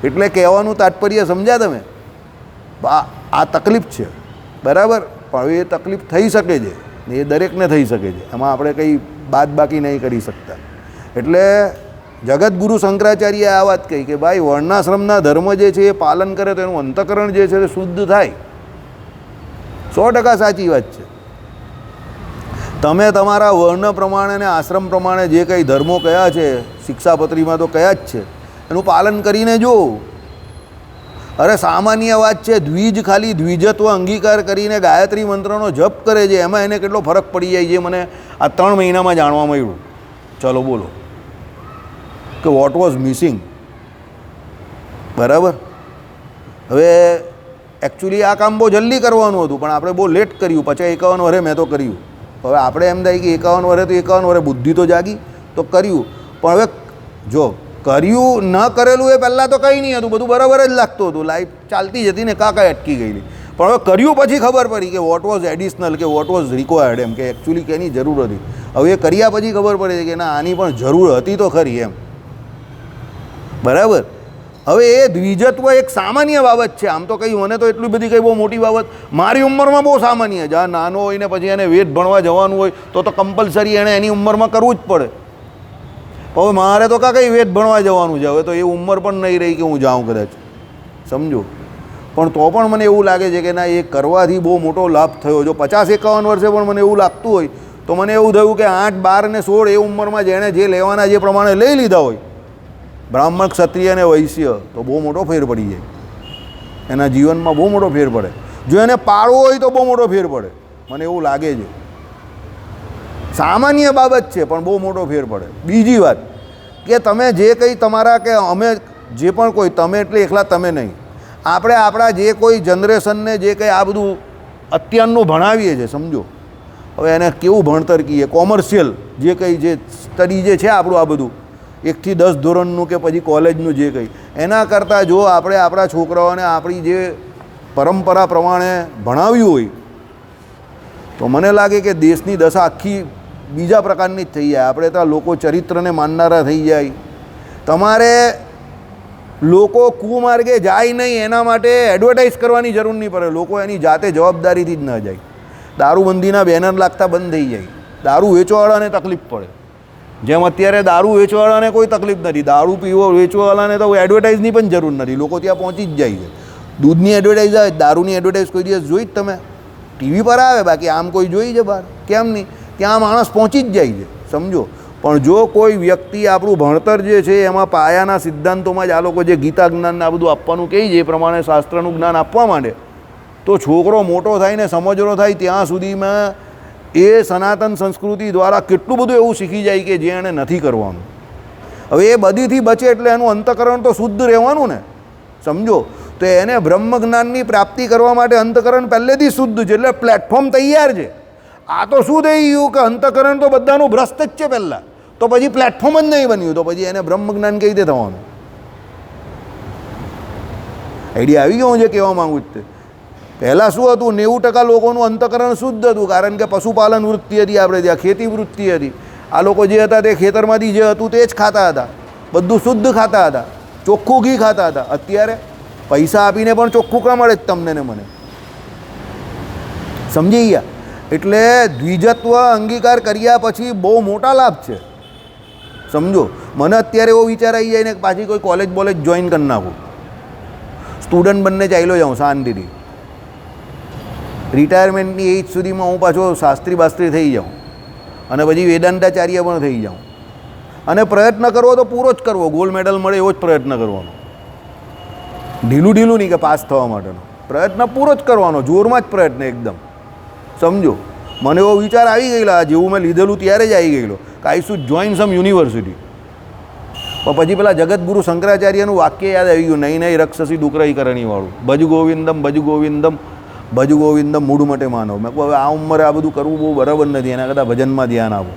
એટલે કહેવાનું તાત્પર્ય સમજ્યા તમે? આ તકલીફ છે, બરાબર. પણ એ તકલીફ થઈ શકે છે, એ દરેકને થઈ શકે છે, એમાં આપણે કંઈ બાદ બાકી નહીં કરી શકતા. એટલે જગતગુરુ શંકરાચાર્યએ આ વાત કહી કે ભાઈ વર્ણાશ્રમના ધર્મ જે છે એ પાલન કરે તો એનું અંતઃકરણ જે છે એ શુદ્ધ થાય. 100% સાચી વાત છે. તમે તમારા વર્ણ પ્રમાણે અને આશ્રમ પ્રમાણે જે કંઈ ધર્મો કયા છે, શિક્ષાપત્રીમાં તો કયા જ છે, એનું પાલન કરીને જો. અરે સામાન્ય વાત છે, દ્વિજ ખાલી દ્વિજત્વ અંગીકાર કરીને ગાયત્રી મંત્રનો જપ કરે છે, એમાં એને કેટલો ફરક પડી જાય છે મને આ 3 મહિનામાં જાણવા મળ્યું. ચલો બોલો કે વોટ વોઝ મિસિંગ. બરાબર. હવે એકચ્યુઅલી આ કામ બહુ જલ્દી કરવાનું હતું, પણ આપણે બહુ લેટ કર્યું. 51 વર્ષે મેં તો કર્યું. હવે આપણે એમ થાય કે 51 વર્ષે તો 51 વર્ષે બુદ્ધિ તો જાગી તો કર્યું. પણ હવે જો કર્યું ન કરેલું એ પહેલાં તો કંઈ નહીં હતું, બધું બરાબર જ લાગતું હતું, લાઈફ ચાલતી જ હતી ને, કાંઈ અટકી ગયેલી. પણ હવે કર્યું પછી ખબર પડી કે વોટ વોઝ એડિશનલ, કે વોટ વોઝ રિક્વાયર્ડ, એમ કે એકચ્યુઅલી કે એની જરૂર હતી. હવે એ કર્યા પછી ખબર પડે છે કે ના, આની પણ જરૂર હતી તો ખરી એમ. બરાબર. હવે એ દ્વિજત્વ એક સામાન્ય બાબત છે. આમ તો કંઈ મને તો એટલી બધી કંઈ બહુ મોટી બાબત મારી ઉંમરમાં બહુ સામાન્ય છે. આ નાનો હોય ને પછી એને વેદ ભણવા જવાનું હોય તો કમ્પલસરી એણે એની ઉંમરમાં કરવું જ પડે. હવે મારે તો કંઈ વેદ ભણવા જવાનું છે, હવે તો એ ઉંમર પણ નહીં રહી કે હું જાઉં કદાચ, સમજો. પણ તો પણ મને એવું લાગે છે કે ના, એ કરવાથી બહુ મોટો લાભ થયો. જો 50-51 વર્ષે પણ મને એવું લાગતું હોય તો મને એવું થયું કે 8, 12 ને 16 એ ઉંમરમાં જેણે જે લેવાના જે પ્રમાણે લઈ લીધા હોય, બ્રાહ્મણ, ક્ષત્રિય અને વૈશ્ય, તો બહુ મોટો ફેર પડી જાય. એના જીવનમાં બહુ મોટો ફેર પડે. જો એને પાળવો હોય તો બહુ મોટો ફેર પડે, મને એવું લાગે છે. સામાન્ય બાબત છે પણ બહુ મોટો ફેર પડે. બીજી વાત કે તમે જે કંઈ તમારા કે અમે જે પણ કોઈ, તમે એટલે એકલા તમે નહીં, આપણે આપણા જે કોઈ જનરેશનને જે કંઈ આ બધું અત્યારનું ભણાવીએ છીએ, સમજો. હવે એને કેવું ભણતર કહીએ, કોમર્શિયલ જે કંઈ જે સ્ટડી જે છે આપણું, આ બધું 1 થી 10 ધોરણનું કે પછી કોલેજનું જે કંઈ, એના કરતાં જો આપણે આપણા છોકરાઓને આપણી જે પરંપરા પ્રમાણે ભણાવ્યું હોય તો મને લાગે કે દેશની દશા આખી બીજા પ્રકારની જ થઈ જાય. આપણે ત્યાં લોકો ચરિત્રને માનનારા થઈ જાય. તમારે લોકો કુમાર્ગે જાય નહીં એના માટે એડવર્ટાઇઝ કરવાની જરૂર નહીં પડે. લોકો એની જાતે જવાબદારીથી જ ન જાય. દારૂબંધીના બેનર લાગતા બંધ થઈ જાય. દારૂ વેચવાવાળાને તકલીફ પડે. જેમ અત્યારે દારૂ વેચવાવાળાને કોઈ તકલીફ નથી, દારૂ પીવો વેચવાવાળાને તો એડવર્ટાઇઝની પણ જરૂર નથી, લોકો ત્યાં પહોંચી જ જાય છે. દૂધની એડવર્ટાઇઝ આવે, દારૂની એડવર્ટાઇઝ કોઈ દિવસ જોઈ જ તમે? ટીવી પર આવે, બાકી આમ કોઈ જોઈ છે બહાર? કેમ નહીં? ત્યાં માણસ પહોંચી જ જાય છે, સમજો. પણ જો કોઈ વ્યક્તિ આપણું ભણતર જે છે એમાં પાયાના સિદ્ધાંતોમાં જ આ લોકો જે ગીતા જ્ઞાનને આ બધું આપવાનું કહે છે એ પ્રમાણે શાસ્ત્રનું જ્ઞાન આપવા માંડે, તો છોકરો મોટો થાય ને સમજરો થાય ત્યાં સુધીમાં એ સનાતન સંસ્કૃતિ દ્વારા કેટલું બધું એવું શીખી જાય કે જે એણે નથી કરવાનું. હવે એ બધીથી બચે એટલે એનું અંતઃકરણ તો શુદ્ધ રહેવાનું ને, સમજો. તો એને બ્રહ્મ જ્ઞાનની પ્રાપ્તિ કરવા માટે અંતઃકરણ પહેલેથી શુદ્ધ છે, એટલે પ્લેટફોર્મ તૈયાર છે. આ તો શું થઈ ગયું કે અંતઃકરણ તો બધાનું ભ્રષ્ટ જ છે પહેલાં, તો પછી પ્લેટફોર્મ જ નહીં બન્યું, તો પછી એને બ્રહ્મ જ્ઞાન કેવી રીતે થવાનું? આઈડિયા આવી ગયો હું જે કહેવા માગું છું. પહેલાં શું હતું, 90% લોકોનું અંતઃકરણ શુદ્ધ હતું, કારણ કે પશુપાલન વૃત્તિ હતી, આપણે ત્યાં ખેતી વૃત્તિ હતી. આ લોકો જે હતા તે ખેતરમાંથી જે હતું તે જ ખાતા હતા, બધું શુદ્ધ ખાતા હતા, ચોખ્ખું ઘી ખાતા હતા. અત્યારે પૈસા આપીને પણ ચોખ્ખું કાં મળે જ તમને ને મને, સમજી ગયા? એટલે દ્વિજત્વ અંગીકાર કર્યા પછી બહુ મોટા લાભ છે, સમજો. મને અત્યારે એવો વિચાર આવી જાય ને કે પાછી કોઈ કોલેજ બોલેજ જોઈન કરી નાખું, સ્ટુડન્ટ બંને ચાલ્યો જાઉં શાંતિથી, રિટાયરમેન્ટની એજ સુધીમાં હું પાછો શાસ્ત્રી બાસ્ત્રી થઈ જાઉં અને પછી વેદાંતાચાર્ય પણ થઈ જાઉં. અને પ્રયત્ન કરવો તો પૂરો જ કરવો, ગોલ્ડ મેડલ મળે એવો જ પ્રયત્ન કરવાનો, ઢીલું નહીં કે પાસ થવા માટેનો પ્રયત્ન પૂરો જ કરવાનો, જોરમાં જ પ્રયત્ન એકદમ, સમજો. મને એવો વિચાર આવી ગયેલા, જેવું મેં લીધેલું ત્યારે જ આવી ગયેલો કે I should join some university. પણ પછી પેલા જગતગુરુ શંકરાચાર્યનું વાક્ય યાદ આવી ગયું, નહીં નહીં રક્ષસી ડુકરાઈ કરણીવાળું, ભજ ગોવિંદમ ભજ ગોવિંદમ ભજ ગોવિંદમ મૂળ માટે માનવ. મેં કહું હવે આ ઉંમરે આ બધું કરવું બહુ બરાબર નથી, એના કરતાં ભજનમાં ધ્યાન આપો,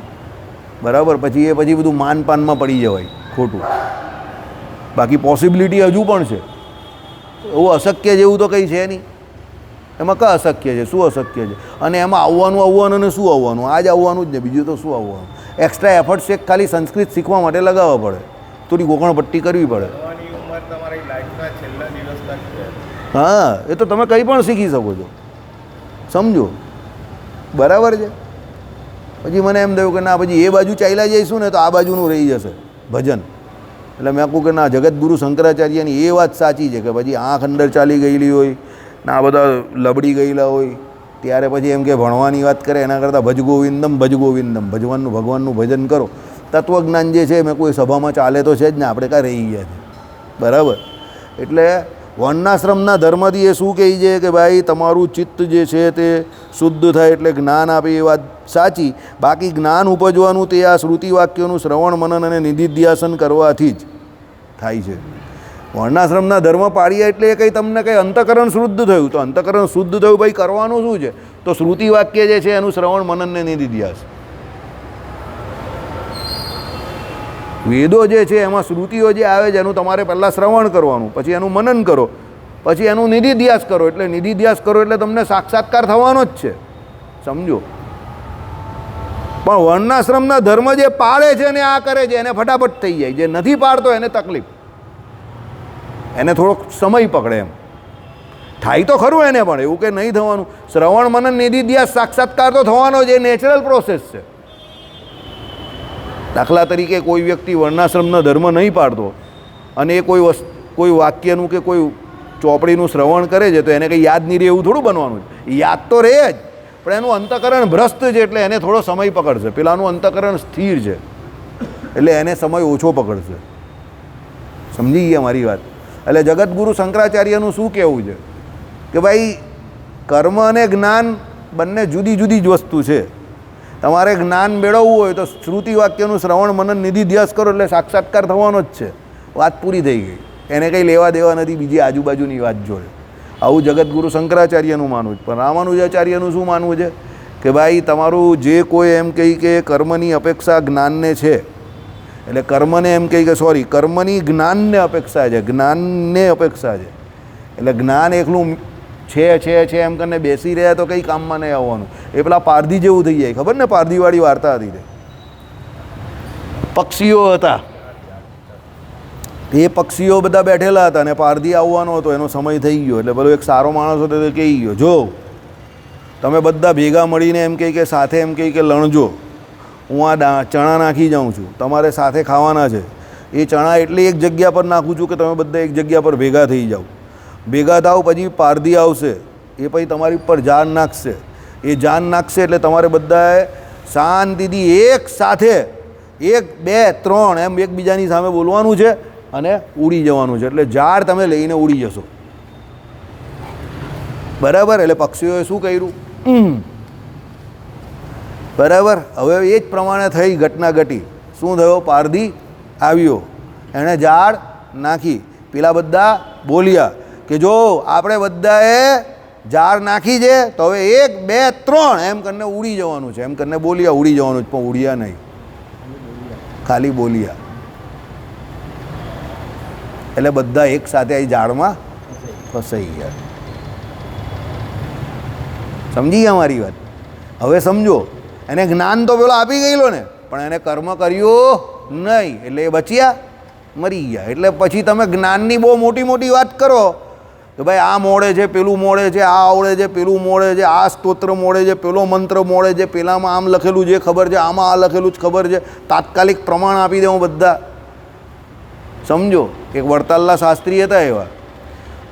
બરાબર. પછી બધું માનપાનમાં પડી જવાય, ખોટું. બાકી પોસિબિલિટી હજુ પણ છે, એવું અશક્ય જેવું તો કંઈ છે નહીં. એમાં કાં અશક્ય છે? શું અશક્ય છે? અને એમાં આવવાનું ને શું આવવાનું? આ જ આવવાનું જ ને, બીજું તો શું આવવાનું? એક્સ્ટ્રા એફર્ટ્સ એક ખાલી સંસ્કૃત શીખવા માટે લગાવવા પડે, થોડી ગોખણ પટ્ટી કરવી પડે. હા, એ તો તમે કંઈ પણ શીખી શકો છો, સમજો, બરાબર છે. પછી મને એમ થયું કે ના, પછી એ બાજુ ચાલ્યા જઈશું ને તો આ બાજુનું રહી જશે ભજન. એટલે મેં કહું કે ના, જગતગુરુ શંકરાચાર્યની એ વાત સાચી છે કે પછી આંખ અંદર ચાલી ગયેલી હોય ને આ બધા લબડી ગયેલા હોય ત્યારે પછી એમ કે ભણવાની વાત કરે એના કરતાં ભજ ગોવિંદમ ભજવાનું ભગવાનનું ભજન કરો. તત્વજ્ઞાન જે છે મેં કોઈ સભામાં ચાલે તો છે જ ને, આપણે કાં રહી ગયા છે, બરાબર. એટલે વર્ણાશ્રમના ધર્મથી એ શું કહે છે કે ભાઈ તમારું ચિત્ત જે છે તે શુદ્ધ થાય એટલે જ્ઞાન આપે, એ વાત સાચી. બાકી જ્ઞાન ઉપજવાનું તે આ શ્રુતિ વાક્યોનું શ્રવણ મનન અને નિધિધ્યાસન કરવાથી જ થાય છે. વર્ણાશ્રમના ધર્મ પાળીએ એટલે એ કંઈ તમને કંઈ અંતઃકરણ શુદ્ધ થયું, તો અંતઃકરણ શુદ્ધ થયું ભાઈ કરવાનું શું છે? તો શ્રુતિ વાક્ય જે છે એનું શ્રવણ મનન ને નિધિધ્યાસ. વેદો જે છે એમાં શ્રુતિઓ જે આવે છે એનું તમારે પહેલાં શ્રવણ કરવાનું, પછી એનું મનન કરો, પછી એનું નિધિધ્યાસ કરો. એટલે નિધિધ્યાસ કરો એટલે તમને સાક્ષાત્કાર થવાનો જ છે, સમજો. પણ વર્ણાશ્રમના ધર્મ જે પાળે છે ને આ કરે છે એને ફટાફટ થઈ જાય, જે નથી પાળતો એને તકલીફ. એને થોડોક સમય પકડે એમ. થાય તો ખરું એને પણ, એવું કે નહીં થવાનું. શ્રવણ મનન નિધિધ્યાસ સાક્ષાત્કાર તો થવાનો જ, એ નેચરલ પ્રોસેસ છે. દાખલા તરીકે કોઈ વ્યક્તિ વર્ણાશ્રમનો ધર્મ નહીં પાડતો અને એ કોઈ વાક્યનું કે કોઈ ચોપડીનું શ્રવણ કરે છે તો એને કંઈ યાદ નહીં રહે એવું થોડું બનવાનું છે. યાદ તો રહે જ, પણ એનું અંતઃકરણ ભ્રષ્ટ છે એટલે એને થોડો સમય પકડશે. પેલાનું અંતઃકરણ સ્થિર છે એટલે એને સમય ઓછો પકડશે. સમજી ગયા મારી વાત? એટલે જગતગુરુ શંકરાચાર્યનું શું કહેવું છે કે ભાઈ કર્મ અને જ્ઞાન બંને જુદી જુદી જ વસ્તુ છે. તમારે જ્ઞાન મેળવવું હોય તો શ્રુતિ વાક્યનું શ્રવણ મનન નિધિધ્યાસ કરો એટલે સાક્ષાત્કાર થવાનો જ છે. વાત પૂરી થઈ ગઈ. એને કંઈ લેવા દેવા નથી બીજી આજુબાજુની વાત જોડે. આવું જગતગુરુ શંકરાચાર્યનું માનવું છે. પણ રામાનુજાચાર્યનું શું માનવું છે કે ભાઈ તમારું જે કોઈ એમ કહી કે કર્મની અપેક્ષા જ્ઞાનને છે, એટલે કર્મને એમ કહી કે સોરી કર્મની જ્ઞાનને અપેક્ષા છે, જ્ઞાનને અપેક્ષા છે. એટલે જ્ઞાન એકલું છે એમ કરીને બેસી રહ્યા તો કંઈ કામમાં નહીં આવવાનું. એ પેલા પારધી જેવું થઈ જાય, ખબર ને? પારધીવાળી વાર્તા હતી તે. પક્ષીઓ હતા, એ પક્ષીઓ બધા બેઠેલા હતા અને પારધી આવવાનો હતો, એનો સમય થઈ ગયો. એટલે પેલો એક સારો માણસ હતો તે કહી ગયો, જો તમે બધા ભેગા મળીને એમ કહી કે સાથે એમ કહી કે લણજો, હું આ ચણા નાખી જાઉં છું, તમારે સાથે ખાવાના છે. એ ચણા એટલી એક જગ્યા પર નાખું છું કે તમે બધા એક જગ્યા પર ભેગા થઈ જાઓ. ભેગા થાવ પછી પારધી આવશે, એ પછી તમારી ઉપર જાન નાખશે. એ જાન નાખશે એટલે તમારે બધાએ શાંતિથી એક સાથે 1 2 3 એમ એકબીજાની સામે બોલવાનું છે અને ઉડી જવાનું છે. એટલે ઝાડ તમે લઈને ઉડી જશો. બરાબર? એટલે પક્ષીઓએ શું કર્યું? બરાબર. હવે એ જ પ્રમાણે થઈ ઘટના ઘટી. શું થયો? પારધી આવ્યો, એણે ઝાડ નાખી. પેલા બધા બોલ્યા કે જો આપણે બધાએ ઝાડ નાખી છે તો હવે 1 2 3 એમ કરીને ઉડી જવાનું છે. એમ કરીને બોલ્યા, ઉડી જવાનું છે. પણ ઉડ્યા નહીં, ખાલી બોલ્યા. એટલે બધા એક સાથે આ ઝાડમાં ફસાઈ ગયા. સમજી ગયા મારી વાત? હવે સમજો, એને જ્ઞાન તો પેલો આપી ગયેલો ને, પણ એને કર્મ કર્યું નહીં એટલે એ બચ્યા, મરી ગયા. એટલે પછી તમે જ્ઞાનની બહુ મોટી મોટી વાત કરો કે ભાઈ આ મોડે છે, પેલું મોડે છે, આ આવડે છે, પેલું મોડે છે, આ સ્તોત્ર મોડે છે, પેલો મંત્ર મોડે છે, પેલામાં આમ લખેલું છે ખબર છે, આમાં આ લખેલું જ ખબર છે. તાત્કાલિક પ્રમાણ આપી દઉં બધા. સમજો, એક વડતાલના શાસ્ત્રી હતા એવા,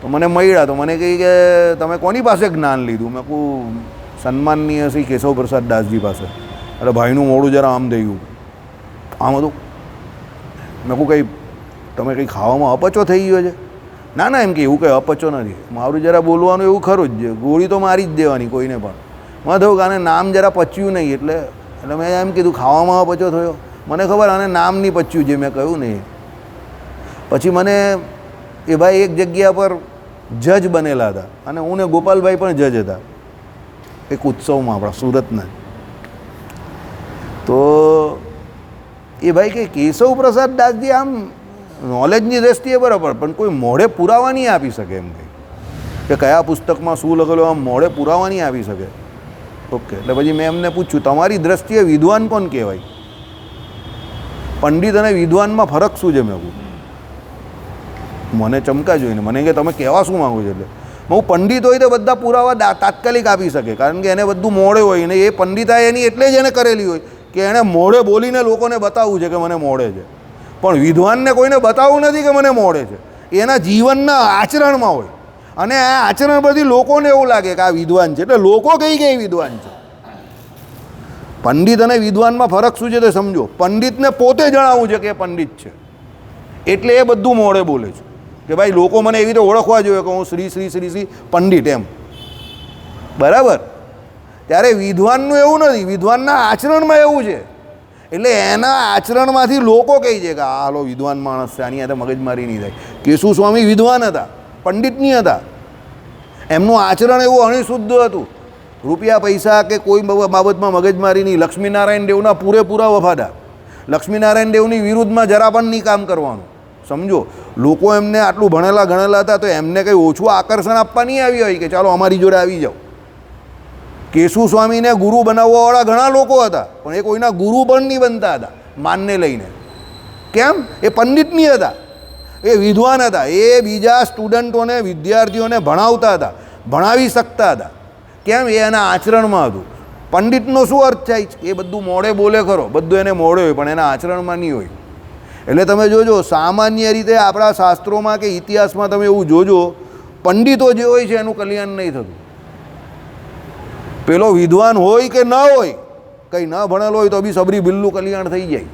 તો મને મળ્યા તો મને કહી કે તમે કોની પાસે જ્ઞાન લીધું? મેં કહું સન્માનનીય શ્રી કેશવ પ્રસાદ દાસજી પાસે. એટલે ભાઈનું મોડું જરા આમ થઈ ગયું, આમ હતું. મેં કહું કંઈ તમે કંઈ ખાવામાં અપચો થઈ ગયો છે? ના ના, એમ કે એવું કંઈ અપચો નથી, મારું જરા બોલવાનું એવું ખરું જ છે, ગોળી તો મારી જ દેવાની કોઈને પણ. મને થયું કે આને નામ જરા પચ્યું નહીં એટલે મેં એમ કીધું ખાવામાં અપચો થયો. મને ખબર આને નામ નહીં પચ્યું જે મેં કહ્યું નહીં. પછી મને એ ભાઈ એક જગ્યા પર જજ બનેલા હતા અને હું ને ગોપાલભાઈ પણ જજ હતા એક ઉત્સવમાં આપણા સુરતના. તો એ ભાઈ કે કેશવ પ્રસાદ દાસજી આમ નોલેજની દ્રષ્ટિએ બરાબર, પણ કોઈ મોઢે પુરાવા નહીં આપી શકે એમ કંઈ કે કયા પુસ્તકમાં શું લખેલું, આમ મોઢે પુરાવા નહીં આપી શકે. ઓકે. એટલે પછી મેં એમને પૂછ્યું તમારી દ્રષ્ટિએ વિદ્વાન કોણ કહેવાય? પંડિત અને વિદ્વાનમાં ફરક શું છે? મેં કહું મને ચમકા જોઈને મને કે તમે કહેવા શું માગો છો? એટલે હું પંડિત હોય તો બધા પુરાવા તાત્કાલિક આપી શકે, કારણ કે એને બધું મોડે હોય ને એ પંડિતાઈ એની એટલે જ એને કરેલી હોય કે એણે મોડે બોલીને લોકોને બતાવવું છે કે મને મોડે છે. પણ વિદ્વાનને કોઈને બતાવવું નથી કે મને મોડે છે, એના જીવનના આચરણમાં હોય. અને આ આચરણ પરથી લોકોને એવું લાગે કે આ વિદ્વાન છે, એટલે લોકો કહી કે વિદ્વાન છે. પંડિત અને વિદ્વાનમાં ફરક શું છે તે સમજો. પંડિતને પોતે જણાવવું છે કે એ પંડિત છે, એટલે એ બધું મોડે બોલે છે કે ભાઈ લોકો મને એવી રીતે ઓળખવા જોઈએ કે હું શ્રી શ્રી શ્રી શ્રી પંડિત એમ. બરાબર? ત્યારે વિદ્વાનનું એવું નથી, વિદ્વાનના આચરણમાં એવું છે. એટલે એના આચરણમાંથી લોકો કહે છે કે આ હાલો વિદ્વાન માણસ છે, આની હાથે મગજમારી નહીં થાય. કેશુ સ્વામી વિદ્વાન હતા, પંડિત નહીં હતા. એમનું આચરણ એવું અણિશુદ્ધ હતું, રૂપિયા પૈસા કે કોઈ બાબતમાં મગજમારી નહીં. લક્ષ્મીનારાયણ દેવના પૂરેપૂરા વફાદાર, લક્ષ્મીનારાયણ દેવની વિરુદ્ધમાં જરા પણ નહીં કામ કરવાનું. સમજો, લોકો એમને આટલું ભણેલા ગણેલા હતા તો એમને કંઈ ઓછું આકર્ષણ આપવા નહીં આવી હોય કે ચાલો અમારી જોડે આવી જાઓ. કેશુ સ્વામીને ગુરુ બનાવવાવાળા ઘણા લોકો હતા, પણ એ કોઈના ગુરુ પણ નહીં બનતા હતા માનને લઈને. કેમ? એ પંડિત નહીં હતા. એ વિદ્વાન હતા, એ બીજા સ્ટુડન્ટોને વિદ્યાર્થીઓને ભણાવતા હતા, ભણાવી શકતા હતા. કેમ? એ એના આચરણમાં હતું. પંડિતનો શું અર્થ થાય? એ બધું મોડે બોલે ખરો, બધું એને મોડે હોય, પણ એના આચરણમાં નહીં હોય. એટલે તમે જોજો, સામાન્ય રીતે આપણા શાસ્ત્રોમાં કે ઇતિહાસમાં તમે એવું જોજો, પંડિતો જે હોય છે એનું કલ્યાણ નહીં થતું. પેલો વિદ્વાન હોય કે ન હોય, કંઈ ન ભણેલો હોય તો બી સબરી બિલ્લું કલ્યાણ થઈ જાય.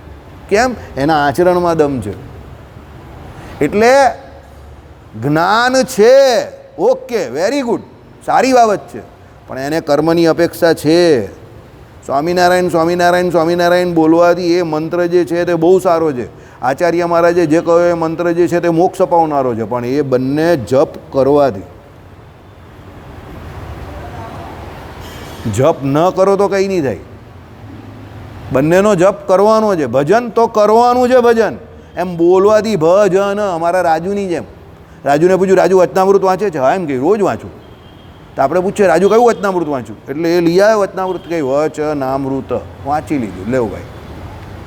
કેમ? એના આચરણમાં દમ છે. એટલે જ્ઞાન છે, ઓકે, વેરી ગુડ, સારી બાબત છે, પણ એને કર્મની અપેક્ષા છે. સ્વામિનારાયણ સ્વામિનારાયણ સ્વામિનારાયણ બોલવાથી એ મંત્ર જે છે તે બહુ સારો છે. આચાર્ય મહારાજે જે કહ્યું એ મંત્ર જે છે તે મોક્ષ અપાવનારો છે, પણ એ બંને જપ કરવાથી. જપ ન કરો તો કંઈ નહીં થાય. બંનેનો જપ કરવાનો છે. ભજન તો કરવાનું છે. ભજન એમ બોલવાથી ભજન. અમારા રાજુની જેમ, રાજુને પૂછ્યું, રાજુ વચનામૃત વાંચે છે? હા એમ કહ્યું, રોજ વાંચું. તો આપણે પૂછીએ, રાજુ કયું વચનામૃત વાંચ્યું? એટલે એ લઈ આવે વચનામૃત, કહી વચનામૃત વાંચી લીધું. લેવું ભાઈ,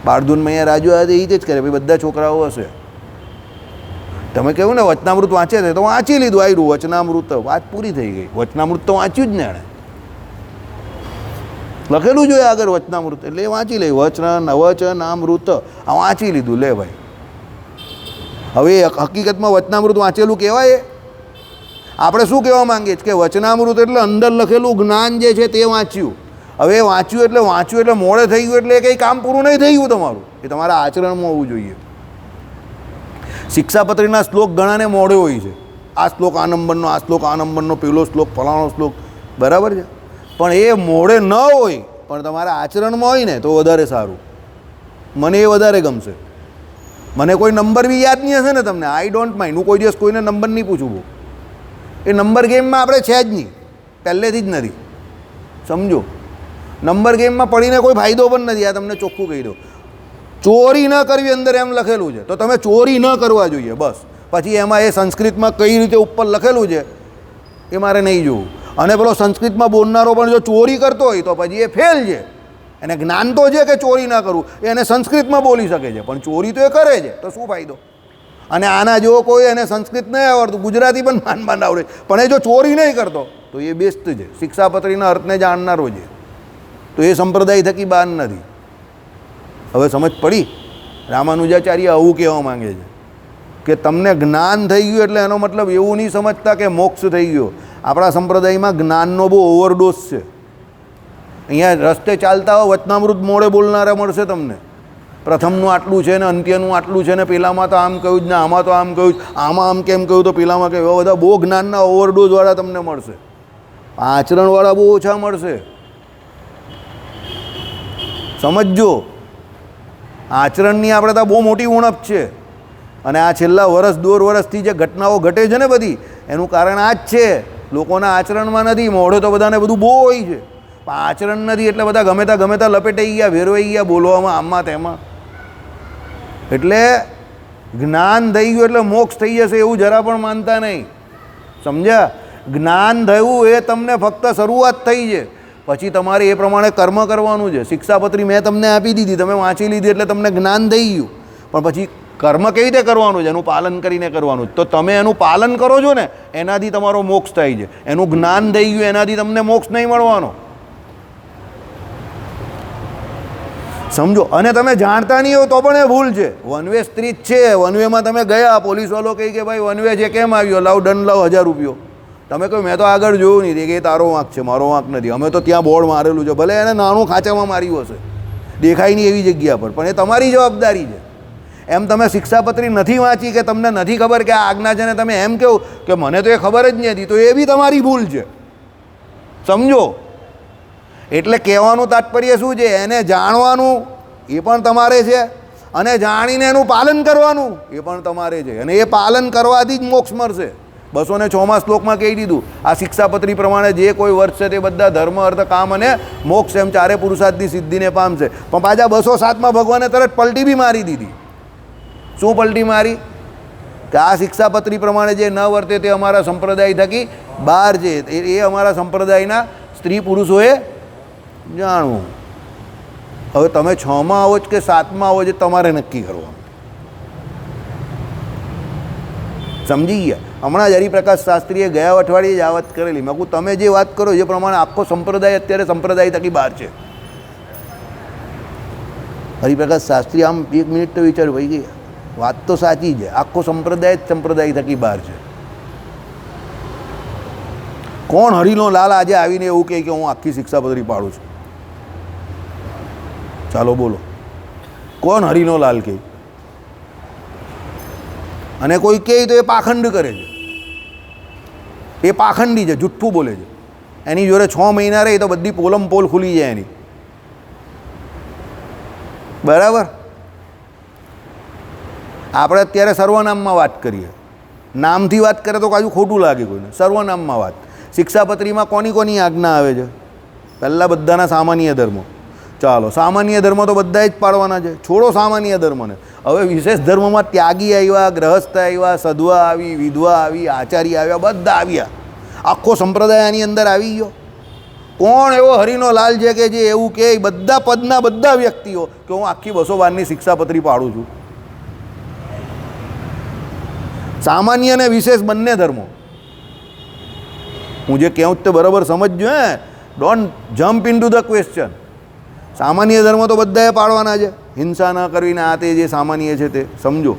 બારદૂનમાં અહીંયા રાજુ આવે એ જ કરે, ભાઈ બધા છોકરાઓ હશે. તમે કહ્યું ને વચનામૃત વાંચે છે તો વાંચી લીધું, આવ્યું વચનામૃત, વાત પૂરી થઈ ગઈ. વચનામૃત તો વાંચ્યું જ ને એણે, લખેલું જોઈએ આગળ વચનામૃત, એટલે એ વાંચી લે. વચનામૃત આ વાંચી લીધું. લે ભાઈ, હવે હકીકતમાં વચનામૃત વાંચેલું કહેવાય? આપણે શું કહેવા માંગીએ છીએ કે વચનામૃત એટલે અંદર લખેલું જ્ઞાન જે છે તે વાંચ્યું. હવે વાંચ્યું એટલે મોડે થઈ ગયું એટલે કંઈ કામ પૂરું નહીં થઈ ગયું તમારું. એ તમારા આચરણમાં હોવું જોઈએ. શિક્ષાપત્રીના શ્લોક ઘણાને મોડે હોય છે. આ શ્લોક આ નંબરનો, આ શ્લોક આ નંબરનો, પેલો શ્લોક ફલાણો શ્લોક, બરાબર છે, પણ એ મોડે ન હોય પણ તમારા આચરણમાં હોય ને તો વધારે સારું. મને એ વધારે ગમશે. મને કોઈ નંબર બી યાદ નહીં હશે ને તમને, આઈ ડોન્ટ માઇન્ડ, હું કોઈ દિવસ કોઈને નંબર નહીં પૂછું. બહુ એ નંબર ગેમમાં આપણે છે જ નહીં, પહેલેથી જ નથી. સમજો, નંબર ગેમમાં પડીને કોઈ ફાયદો પણ નથી. આ તમને ચોખ્ખું કહી દો. ચોરી ન કરવી અંદર એમ લખેલું છે, તો તમે ચોરી ન કરવા જોઈએ બસ. પછી એમાં એ સંસ્કૃતમાં કઈ રીતે ઉપર લખેલું છે એ મારે નહીં જોવું. અને પેલો સંસ્કૃતમાં બોલનારો પણ જો ચોરી કરતો હોય તો પછી એ ફેલ છે. એને જ્ઞાન તો છે કે ચોરી ના કરવું, એને સંસ્કૃતમાં બોલી શકે છે, પણ ચોરી તો એ કરે છે, તો શું ફાયદો? અને આના જેવો કોઈ એને સંસ્કૃત નહીં આવડતું, ગુજરાતી પણ માંડ આવડે, પણ એ જો ચોરી નહીં કરતો તો એ બેસ્ટ છે. શિક્ષાપત્રીના અર્થને જાણનારો છે, તો એ સંપ્રદાય થકી બહાર નથી. હવે સમજ પડી? રામાનુજાચાર્ય આવું કહેવા માંગે છે કે તમને જ્ઞાન થઈ ગયું એટલે એનો મતલબ એવું નહીં સમજતા કે મોક્ષ થઈ ગયો. આપણા સંપ્રદાયમાં જ્ઞાનનો બહુ ઓવરડોઝ છે. અહીંયા રસ્તે ચાલતા હો વચનામૃત મોડે બોલનારા મળશે તમને. પ્રથમનું આટલું છે ને અંત્યનું આટલું છે ને પેલામાં તો આમ કહ્યું જ ને આમાં તો આમ કહ્યું, આમાં આમ કેમ કહ્યું તો પેલામાં કહ્યું, એવા બધા બહુ જ્ઞાનના ઓવરડોઝવાળા તમને મળશે. આચરણવાળા બહુ ઓછા મળશે. સમજજો, આચરણની આપણે તો બહુ મોટી ઉણપ છે. અને આ છેલ્લા વર્ષથી જે ઘટનાઓ ઘટે છે ને બધી, એનું કારણ આ જ છે. લોકોના આચરણમાં નથી. મોઢે તો બધાને બધું બહુ હોય છે, પણ આચરણ નથી એટલે બધા ગમે ત્યાં લપેટાઈ ગયા, ભેરવાઈ ગયા બોલવામાં, આમાં તેમાં. એટલે જ્ઞાન થઈ ગયું એટલે મોક્ષ થઈ જશે એવું જરા પણ માનતા નહીં. સમજ્યા? જ્ઞાન થયું એ તમને ફક્ત શરૂઆત થઈ છે, પછી તમારે એ પ્રમાણે કર્મ કરવાનું છે. શિક્ષાપત્રી મેં તમને આપી દીધી, તમે વાંચી લીધી એટલે તમને જ્ઞાન થઈ ગયું, પણ પછી કર્મ કેવી રીતે કરવાનું છે? એનું પાલન કરીને કરવાનું. તો તમે એનું પાલન કરો છો ને એનાથી તમારો મોક્ષ થાય છે. એનું જ્ઞાન થઈ ગયું એનાથી તમને મોક્ષ નહીં મળવાનો. સમજો? અને તમે જાણતા નહીં હો તો પણ એ ભૂલ છે. વન વે સ્ટ્રીટ છે, વન વેમાં તમે ગયા, પોલીસવાળો કહી કે ભાઈ વન વે છે, કેમ આવ્યો? લાવ દંડ લાવ 1000 રૂપિયો. તમે કહ્યું મેં તો આગળ જોયું નહીં, કે એ તારો વાંક છે, મારો વાંક નથી, અમે તો ત્યાં બોર્ડ મારેલું છે. ભલે એને નાનું ખાંચામાં માર્યું હશે, દેખાય નહીં એવી જગ્યા પર, પણ એ તમારી જવાબદારી છે. એમ તમે શિક્ષાપત્રી નથી વાંચી કે તમને નથી ખબર કે આ આજ્ઞા છે ને તમે એમ કહો કે મને તો એ ખબર જ નહીં હતી, તો એ બી તમારી ભૂલ છે. સમજો? એટલે કહેવાનું તાત્પર્ય શું છે? એને જાણવાનું એ પણ તમારે છે, અને જાણીને એનું પાલન કરવાનું એ પણ તમારે છે. અને એ પાલન કરવાથી જ મોક્ષ મળશે. 206મા શ્લોકમાં કહી દીધું, આ શિક્ષાપત્રી પ્રમાણે જે કોઈ વર્ષ છે તે બધા ધર્મ, અર્થ, કામ અને મોક્ષ એમ 4 પુરુષાર્થની સિદ્ધિને પામશે. પણ પાછા 207માં ભગવાને તરત પલટી બી મારી દીધી. શું પલટી મારી? કે આ શિક્ષાપત્રી પ્રમાણે જે ન વર્તે તે અમારા સંપ્રદાય થકી બહાર છે, એ અમારા સંપ્રદાયના સ્ત્રી પુરુષોએ જાણવું. હવે તમે 6માં આવો જ કે 7માં આવો જ તમારે નક્કી કરવાનું. સમજી ગયા? હમણાં જ હરિપ્રકાશ શાસ્ત્રીએ ગયા અઠવાડિયે જ આ વાત કરેલી. મેં કહું તમે જે વાત કરો એ પ્રમાણે આખો સંપ્રદાય અત્યારે સંપ્રદાય થકી બહાર છે. હરિપ્રકાશ શાસ્ત્રી આમ એક મિનિટ તો વિચાર્યું ભાઈ કે વાત તો સાચી છે, આખો સંપ્રદાય જ સંપ્રદાય થકી બહાર છે. કોણ હરિનો લાલ આજે આવીને એવું કહે કે હું આખી શિક્ષાપત્રી પાડું છું? ચાલો બોલો, કોણ હરિનો લાલ કહે? અને કોઈ કહે તો એ પાખંડ કરે છે, એ પાખંડી છે, જુઠ્ઠું બોલે છે. એની જોડે 6 મહિના રહે તો બધી પોલમ પોલ ખુલી જાય એની. બરાબર? આપણે અત્યારે સર્વનામમાં વાત કરીએ, નામથી વાત કરે તો કાજુ ખોટું લાગે કોઈને. સર્વનામમાં વાત, શિક્ષાપત્રીમાં કોની કોની આજ્ઞા આવે છે? પહેલાં બધાના સામાન્ય ધર્મો. ચાલો, સામાન્ય ધર્મ તો બધા જ પાડવાના છે, છોડો સામાન્ય ધર્મને. હવે વિશેષ ધર્મમાં ત્યાગી આવ્યા, ગ્રહસ્થ આવ્યા, સધવા આવી, વિધવા આવી, આચાર્ય આવ્યા, બધા આવ્યા. આખો સંપ્રદાય આની અંદર આવી ગયો. કોણ એવો હરિનો લાલ છે કે જે એવું કહે બધા પદના બધા વ્યક્તિઓ કે હું આખી 212ની શિક્ષાપત્રી પાડું છું? સામાન્ય અને વિશેષ બંને ધર્મો. હું જે કહું તે બરાબર સમજજો. Don't jump in to the question. સામાન્ય ધર્મ તો બધાએ પાડવાના છે, હિંસા ન કરવીને આ તે જે સામાન્ય છે તે સમજો.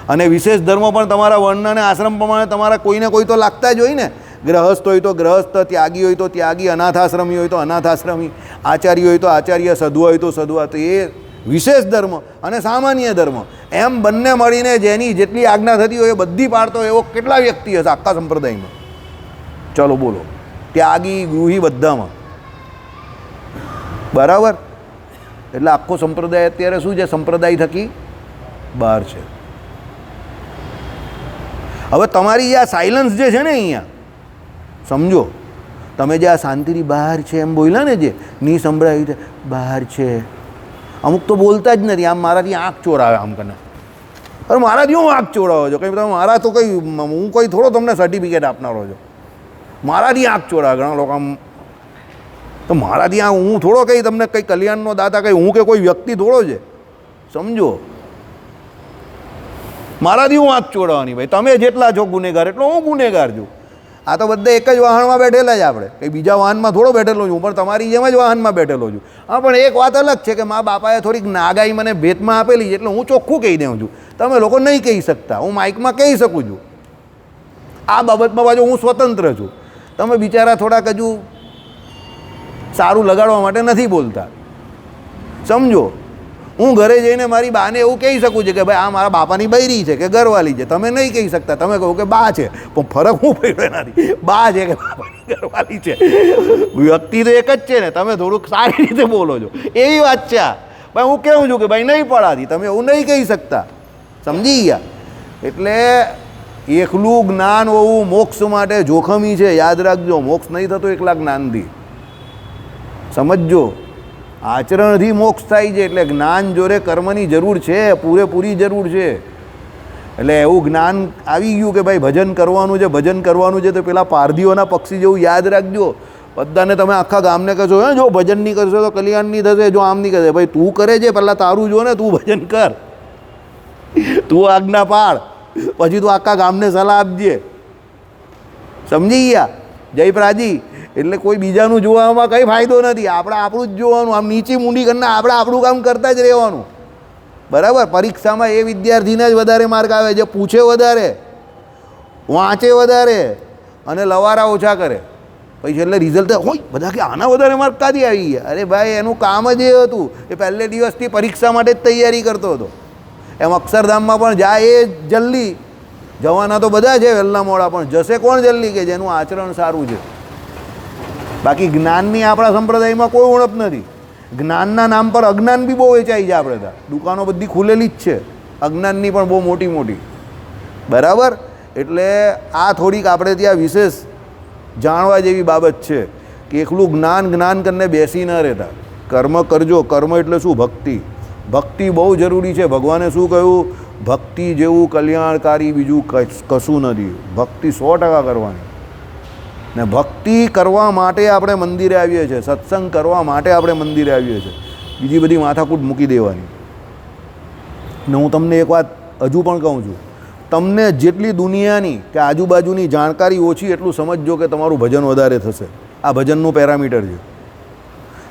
અને વિશેષ ધર્મ પણ તમારા વર્ણ અને આશ્રમ પ્રમાણે તમારા કોઈને કોઈ તો લાગતા જ હોય ને. ગ્રહસ્થ હોય તો ગ્રહસ્થ, ત્યાગી હોય તો ત્યાગી, અનાથાશ્રમી હોય તો અનાથાશ્રમી, આચાર્ય હોય તો આચાર્ય, સધવા હોય તો સધવા. તો એ વિશેષ ધર્મ અને સામાન્ય ધર્મ એમ બંને મળીને જેની જેટલી આજ્ઞા થતી હોય એ બધી પાડતો એવો કેટલા વ્યક્તિ હશે આખા સંપ્રદાયમાં? ચલો બોલો, ત્યાગી ગૃહી બધામાં. બરાબર? એટલે આખો સંપ્રદાય અત્યારે શું છે? સંપ્રદાય થકી બહાર છે. હવે તમારી આ સાયલન્સ જે છે ને અહીંયા સમજો, તમે જે આ શાંતિની બહાર છે એમ બોલ્યા ને, જે ની સંભળાવી છે બહાર છે, અમુક તો બોલતા જ નથી. આમ મારાથી આંખ ચોરાવે આમ કરીને. અરે મારાથી હું આંખ ચોરાવો છો? કંઈ તમે મારા તો કંઈ હું કોઈ થોડો તમને સર્ટિફિકેટ આપનારો છો? મારાથી આંખ ચોરાવે ઘણા લોકો આમ. તો મારાથી આ હું થોડો કંઈ તમને કંઈ કલ્યાણનો દાતા કંઈ હું કે કોઈ વ્યક્તિ થોડો છે? સમજો, મારાથી હું આંખ ચોરાવાની ભાઈ. તમે જેટલા છો ગુનેગાર એટલો હું ગુનેગાર છું. આ તો બધા એક જ વાહનમાં બેઠેલા જ, આપણે કંઈ બીજા વાહનમાં થોડો બેઠેલો છું, પણ તમારી જેમ જ વાહનમાં બેઠેલો છું. હા, પણ એક વાત અલગ છે કે મા બાપાએ થોડીક નાગાઈ મને ભેટમાં આપેલી છે એટલે હું ચોખ્ખું કહી દઉં છું. તમે લોકો નહીં કહી શકતા, હું માઇકમાં કહી શકું છું. આ બાબતમાં પાછું હું સ્વતંત્ર છું. તમે બિચારા થોડાક હજુ સારું લગાડવા માટે નથી બોલતા. સમજો, હું ઘરે જઈને મારી બાને એવું કહી શકું છું કે ભાઈ આ મારા બાપાની બૈરી છે કે ઘરવાળી છે. તમે નહીં કહી શકતા, તમે કહો કે બા છે, પણ ફરક હું પડ્યો એનાથી. બા છે કે બાપાની ઘરવાળી છે, વ્યક્તિ તો એક જ છે ને. તમે થોડુંક સારી રીતે બોલો છો એવી વાત છે આ. ભાઈ હું કહું છું કે ભાઈ નહીં પડાતી, તમે એવું નહીં કહી શકતા. સમજી ગયા? એટલે એકલું જ્ઞાન હોવું મોક્ષ માટે જોખમી છે. યાદ રાખજો, મોક્ષ નહીં થતો એકલા જ્ઞાનથી. સમજજો, આચરણથી મોક્ષ થાય છે. એટલે જ્ઞાન જોડે કર્મની જરૂર છે, પૂરેપૂરી જરૂર છે. એટલે એવું જ્ઞાન આવી ગયું કે ભાઈ ભજન કરવાનું છે, ભજન કરવાનું છે. તો પેલા પારધીઓના પક્ષી જેવું યાદ રાખજો. બધાને તમે આખા ગામને કહેશો હે જો ભજન નહીં કરશો તો કલ્યાણ નહીં થશે, જો આમ નહીં કરશે. ભાઈ તું કરે છે, પહેલાં તારું જો ને, તું ભજન કર, તું આજ્ઞા પાડ, પછી તું આખા ગામને સલાહ આપજે. સમજી ગયા? જય પ્રાજી. એટલે કોઈ બીજાનું જોવામાં કંઈ ફાયદો નથી. આપણે આપણું જ જોવાનું. આમ નીચી મૂંડી કરીને આપણે આપણું કામ કરતા જ રહેવાનું. બરાબર? પરીક્ષામાં એ વિદ્યાર્થીને જ વધારે માર્ક આવે જે પૂછે વધારે, વાંચે વધારે અને લવારા ઓછા કરે. પછી એટલે રિઝલ્ટ હોય બધા કે આના વધારે માર્ક ક્યાંથી આવી ગયા? અરે ભાઈ એનું કામ જ એ હતું, એ પહેલે દિવસથી પરીક્ષા માટે જ તૈયારી કરતો હતો. એમ અક્ષરધામમાં પણ જાય એ જલ્દી, જવાના તો બધા છે વહેલા મોડા, પણ જશે કોણ જલ્દી? કે જેનું આચરણ સારું છે. બાકી જ્ઞાનની આપણા સંપ્રદાયમાં કોઈ ઉણપ નથી. જ્ઞાનના નામ પર અજ્ઞાન બી બહુ વેચાઈ છે. આપણે ત્યાં દુકાનો બધી ખુલેલી જ છે અજ્ઞાનની પણ, બહુ મોટી મોટી. બરાબર? એટલે આ થોડીક આપણે ત્યાં વિશેષ જાણવા જેવી બાબત છે કે એકલું જ્ઞાન જ્ઞાન કરીને બેસી ન રહેતા. કર્મ કરજો. કર્મ એટલે શું? ભક્તિ. ભક્તિ બહુ જરૂરી છે. ભગવાને શું કહ્યું? ભક્તિ જેવું કલ્યાણકારી બીજું કશું નથી. ભક્તિ 100% કરવાની. ને ભક્તિ કરવા માટે આપણે મંદિરે આવીએ છીએ, સત્સંગ કરવા માટે આપણે મંદિરે આવીએ છીએ. બીજી બધી માથાકૂટ મૂકી દેવાની. ને હું તમને એક વાત હજુ પણ કહું છું, તમને જેટલી દુનિયાની કે આજુબાજુની જાણકારી ઓછી એટલું સમજજો કે તમારું ભજન વધારે થશે. આ ભજનનું પેરામીટર છે.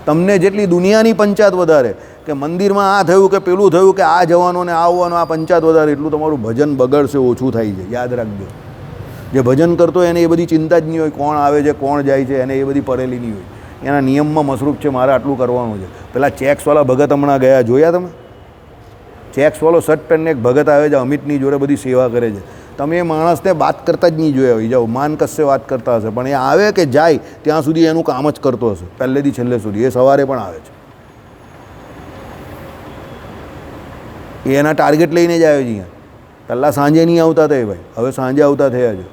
તમને જેટલી દુનિયાની પંચાયત વધારે કે મંદિરમાં આ થયું કે પેલું થયું કે આ જવાનું ને આ આવવાનું, આ પંચાયત વધારે એટલું તમારું ભજન બગડશે, ઓછું થાય છે. યાદ રાખજો. જે ભજન કરતો હોય એને એ બધી ચિંતા જ નહીં હોય, કોણ આવે છે કોણ જાય છે એને એ બધી પડેલી નહીં હોય. એના નિયમમાં મસરૂફ છે, મારે આટલું કરવાનું છે. પેલા ચેક્સવાળા ભગત હમણાં ગયા, જોયા તમે? ચેક્સવાળો શર્ટ પહેરીને એક ભગત આવે છે, અમિતની જોડે બધી સેવા કરે છે. તમે એ માણસને વાત કરતા જ નહીં જોયા હોય, જાઓ માન કશે વાત કરતા હશે, પણ એ આવે કે જાય ત્યાં સુધી એનું કામ જ કરતો હશે, પહેલેથી છેલ્લે સુધી. એ સવારે પણ આવે છે, એ એના ટાર્ગેટ લઈને જ આવે છે. અહીંયા પહેલાં સાંજે નહીં આવતા હતા એ ભાઈ, હવે સાંજે આવતા થયા છે.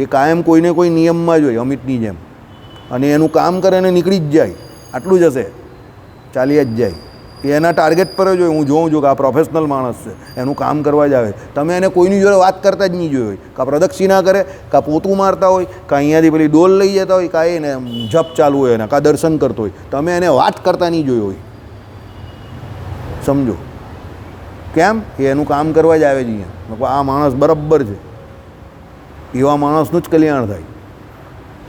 એ કાયમ કોઈને કોઈ નિયમમાં જ હોય, અમિતની જેમ, અને એનું કામ કરે અને નીકળી જ જાય. આટલું જ હશે, ચાલી જ જાય. એ એના ટાર્ગેટ પર જ હોય. હું જોઉં છું કે આ પ્રોફેશનલ માણસ છે, એનું કામ કરવા જ આવે. તમે એને કોઈની જોડે વાત કરતા જ નહીં જોયો હોય. કાં પ્રદક્ષિણા કરે, કાં પોતું મારતા હોય, કાં અહીંયાથી પેલી ડોલ લઈ જતા હોય, કાં એને જપ ચાલુ હોય એના, કાં દર્શન કરતો હોય. તમે એને વાત કરતા નહીં જોયો હોય. સમજો કેમ? એ એનું કામ કરવા જ આવે છે અહીંયા. આ માણસ બરાબર છે, એવા માણસનું જ કલ્યાણ થાય.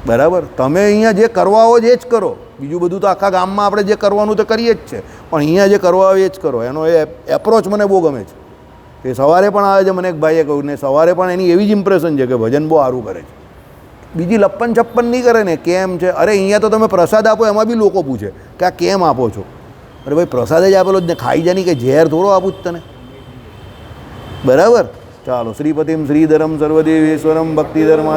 બરાબર? તમે અહીંયા જે કરવા આવો જ એ જ કરો. બીજું બધું તો આખા ગામમાં આપણે જે કરવાનું તો કરીએ જ છે, પણ અહીંયા જે કરવા આવે એ જ કરો. એનો એ એપ્રોચ મને બહુ ગમે છે. એ સવારે પણ આવે છે, મને એક ભાઈએ કહ્યું ને, સવારે પણ એની એવી જ ઇમ્પ્રેશન છે કે ભજન બહુ સારું કરે છે. બીજી લપ્પન છપ્પન નહીં કરે ને, કેમ છે? અરે અહીંયા તો તમે પ્રસાદ આપો એમાં બી લોકો પૂછે કે આ કેમ આપો છો? અરે ભાઈ પ્રસાદ જ આપેલો જ ને, ખાઈ જાય નહીં કે ઝેર થોડો આપું જ તને. બરાબર? ચાલો. શ્રીપતિમ શ્રીધરમ સર્વદેવેશ્વરમ ભક્તિધર્મ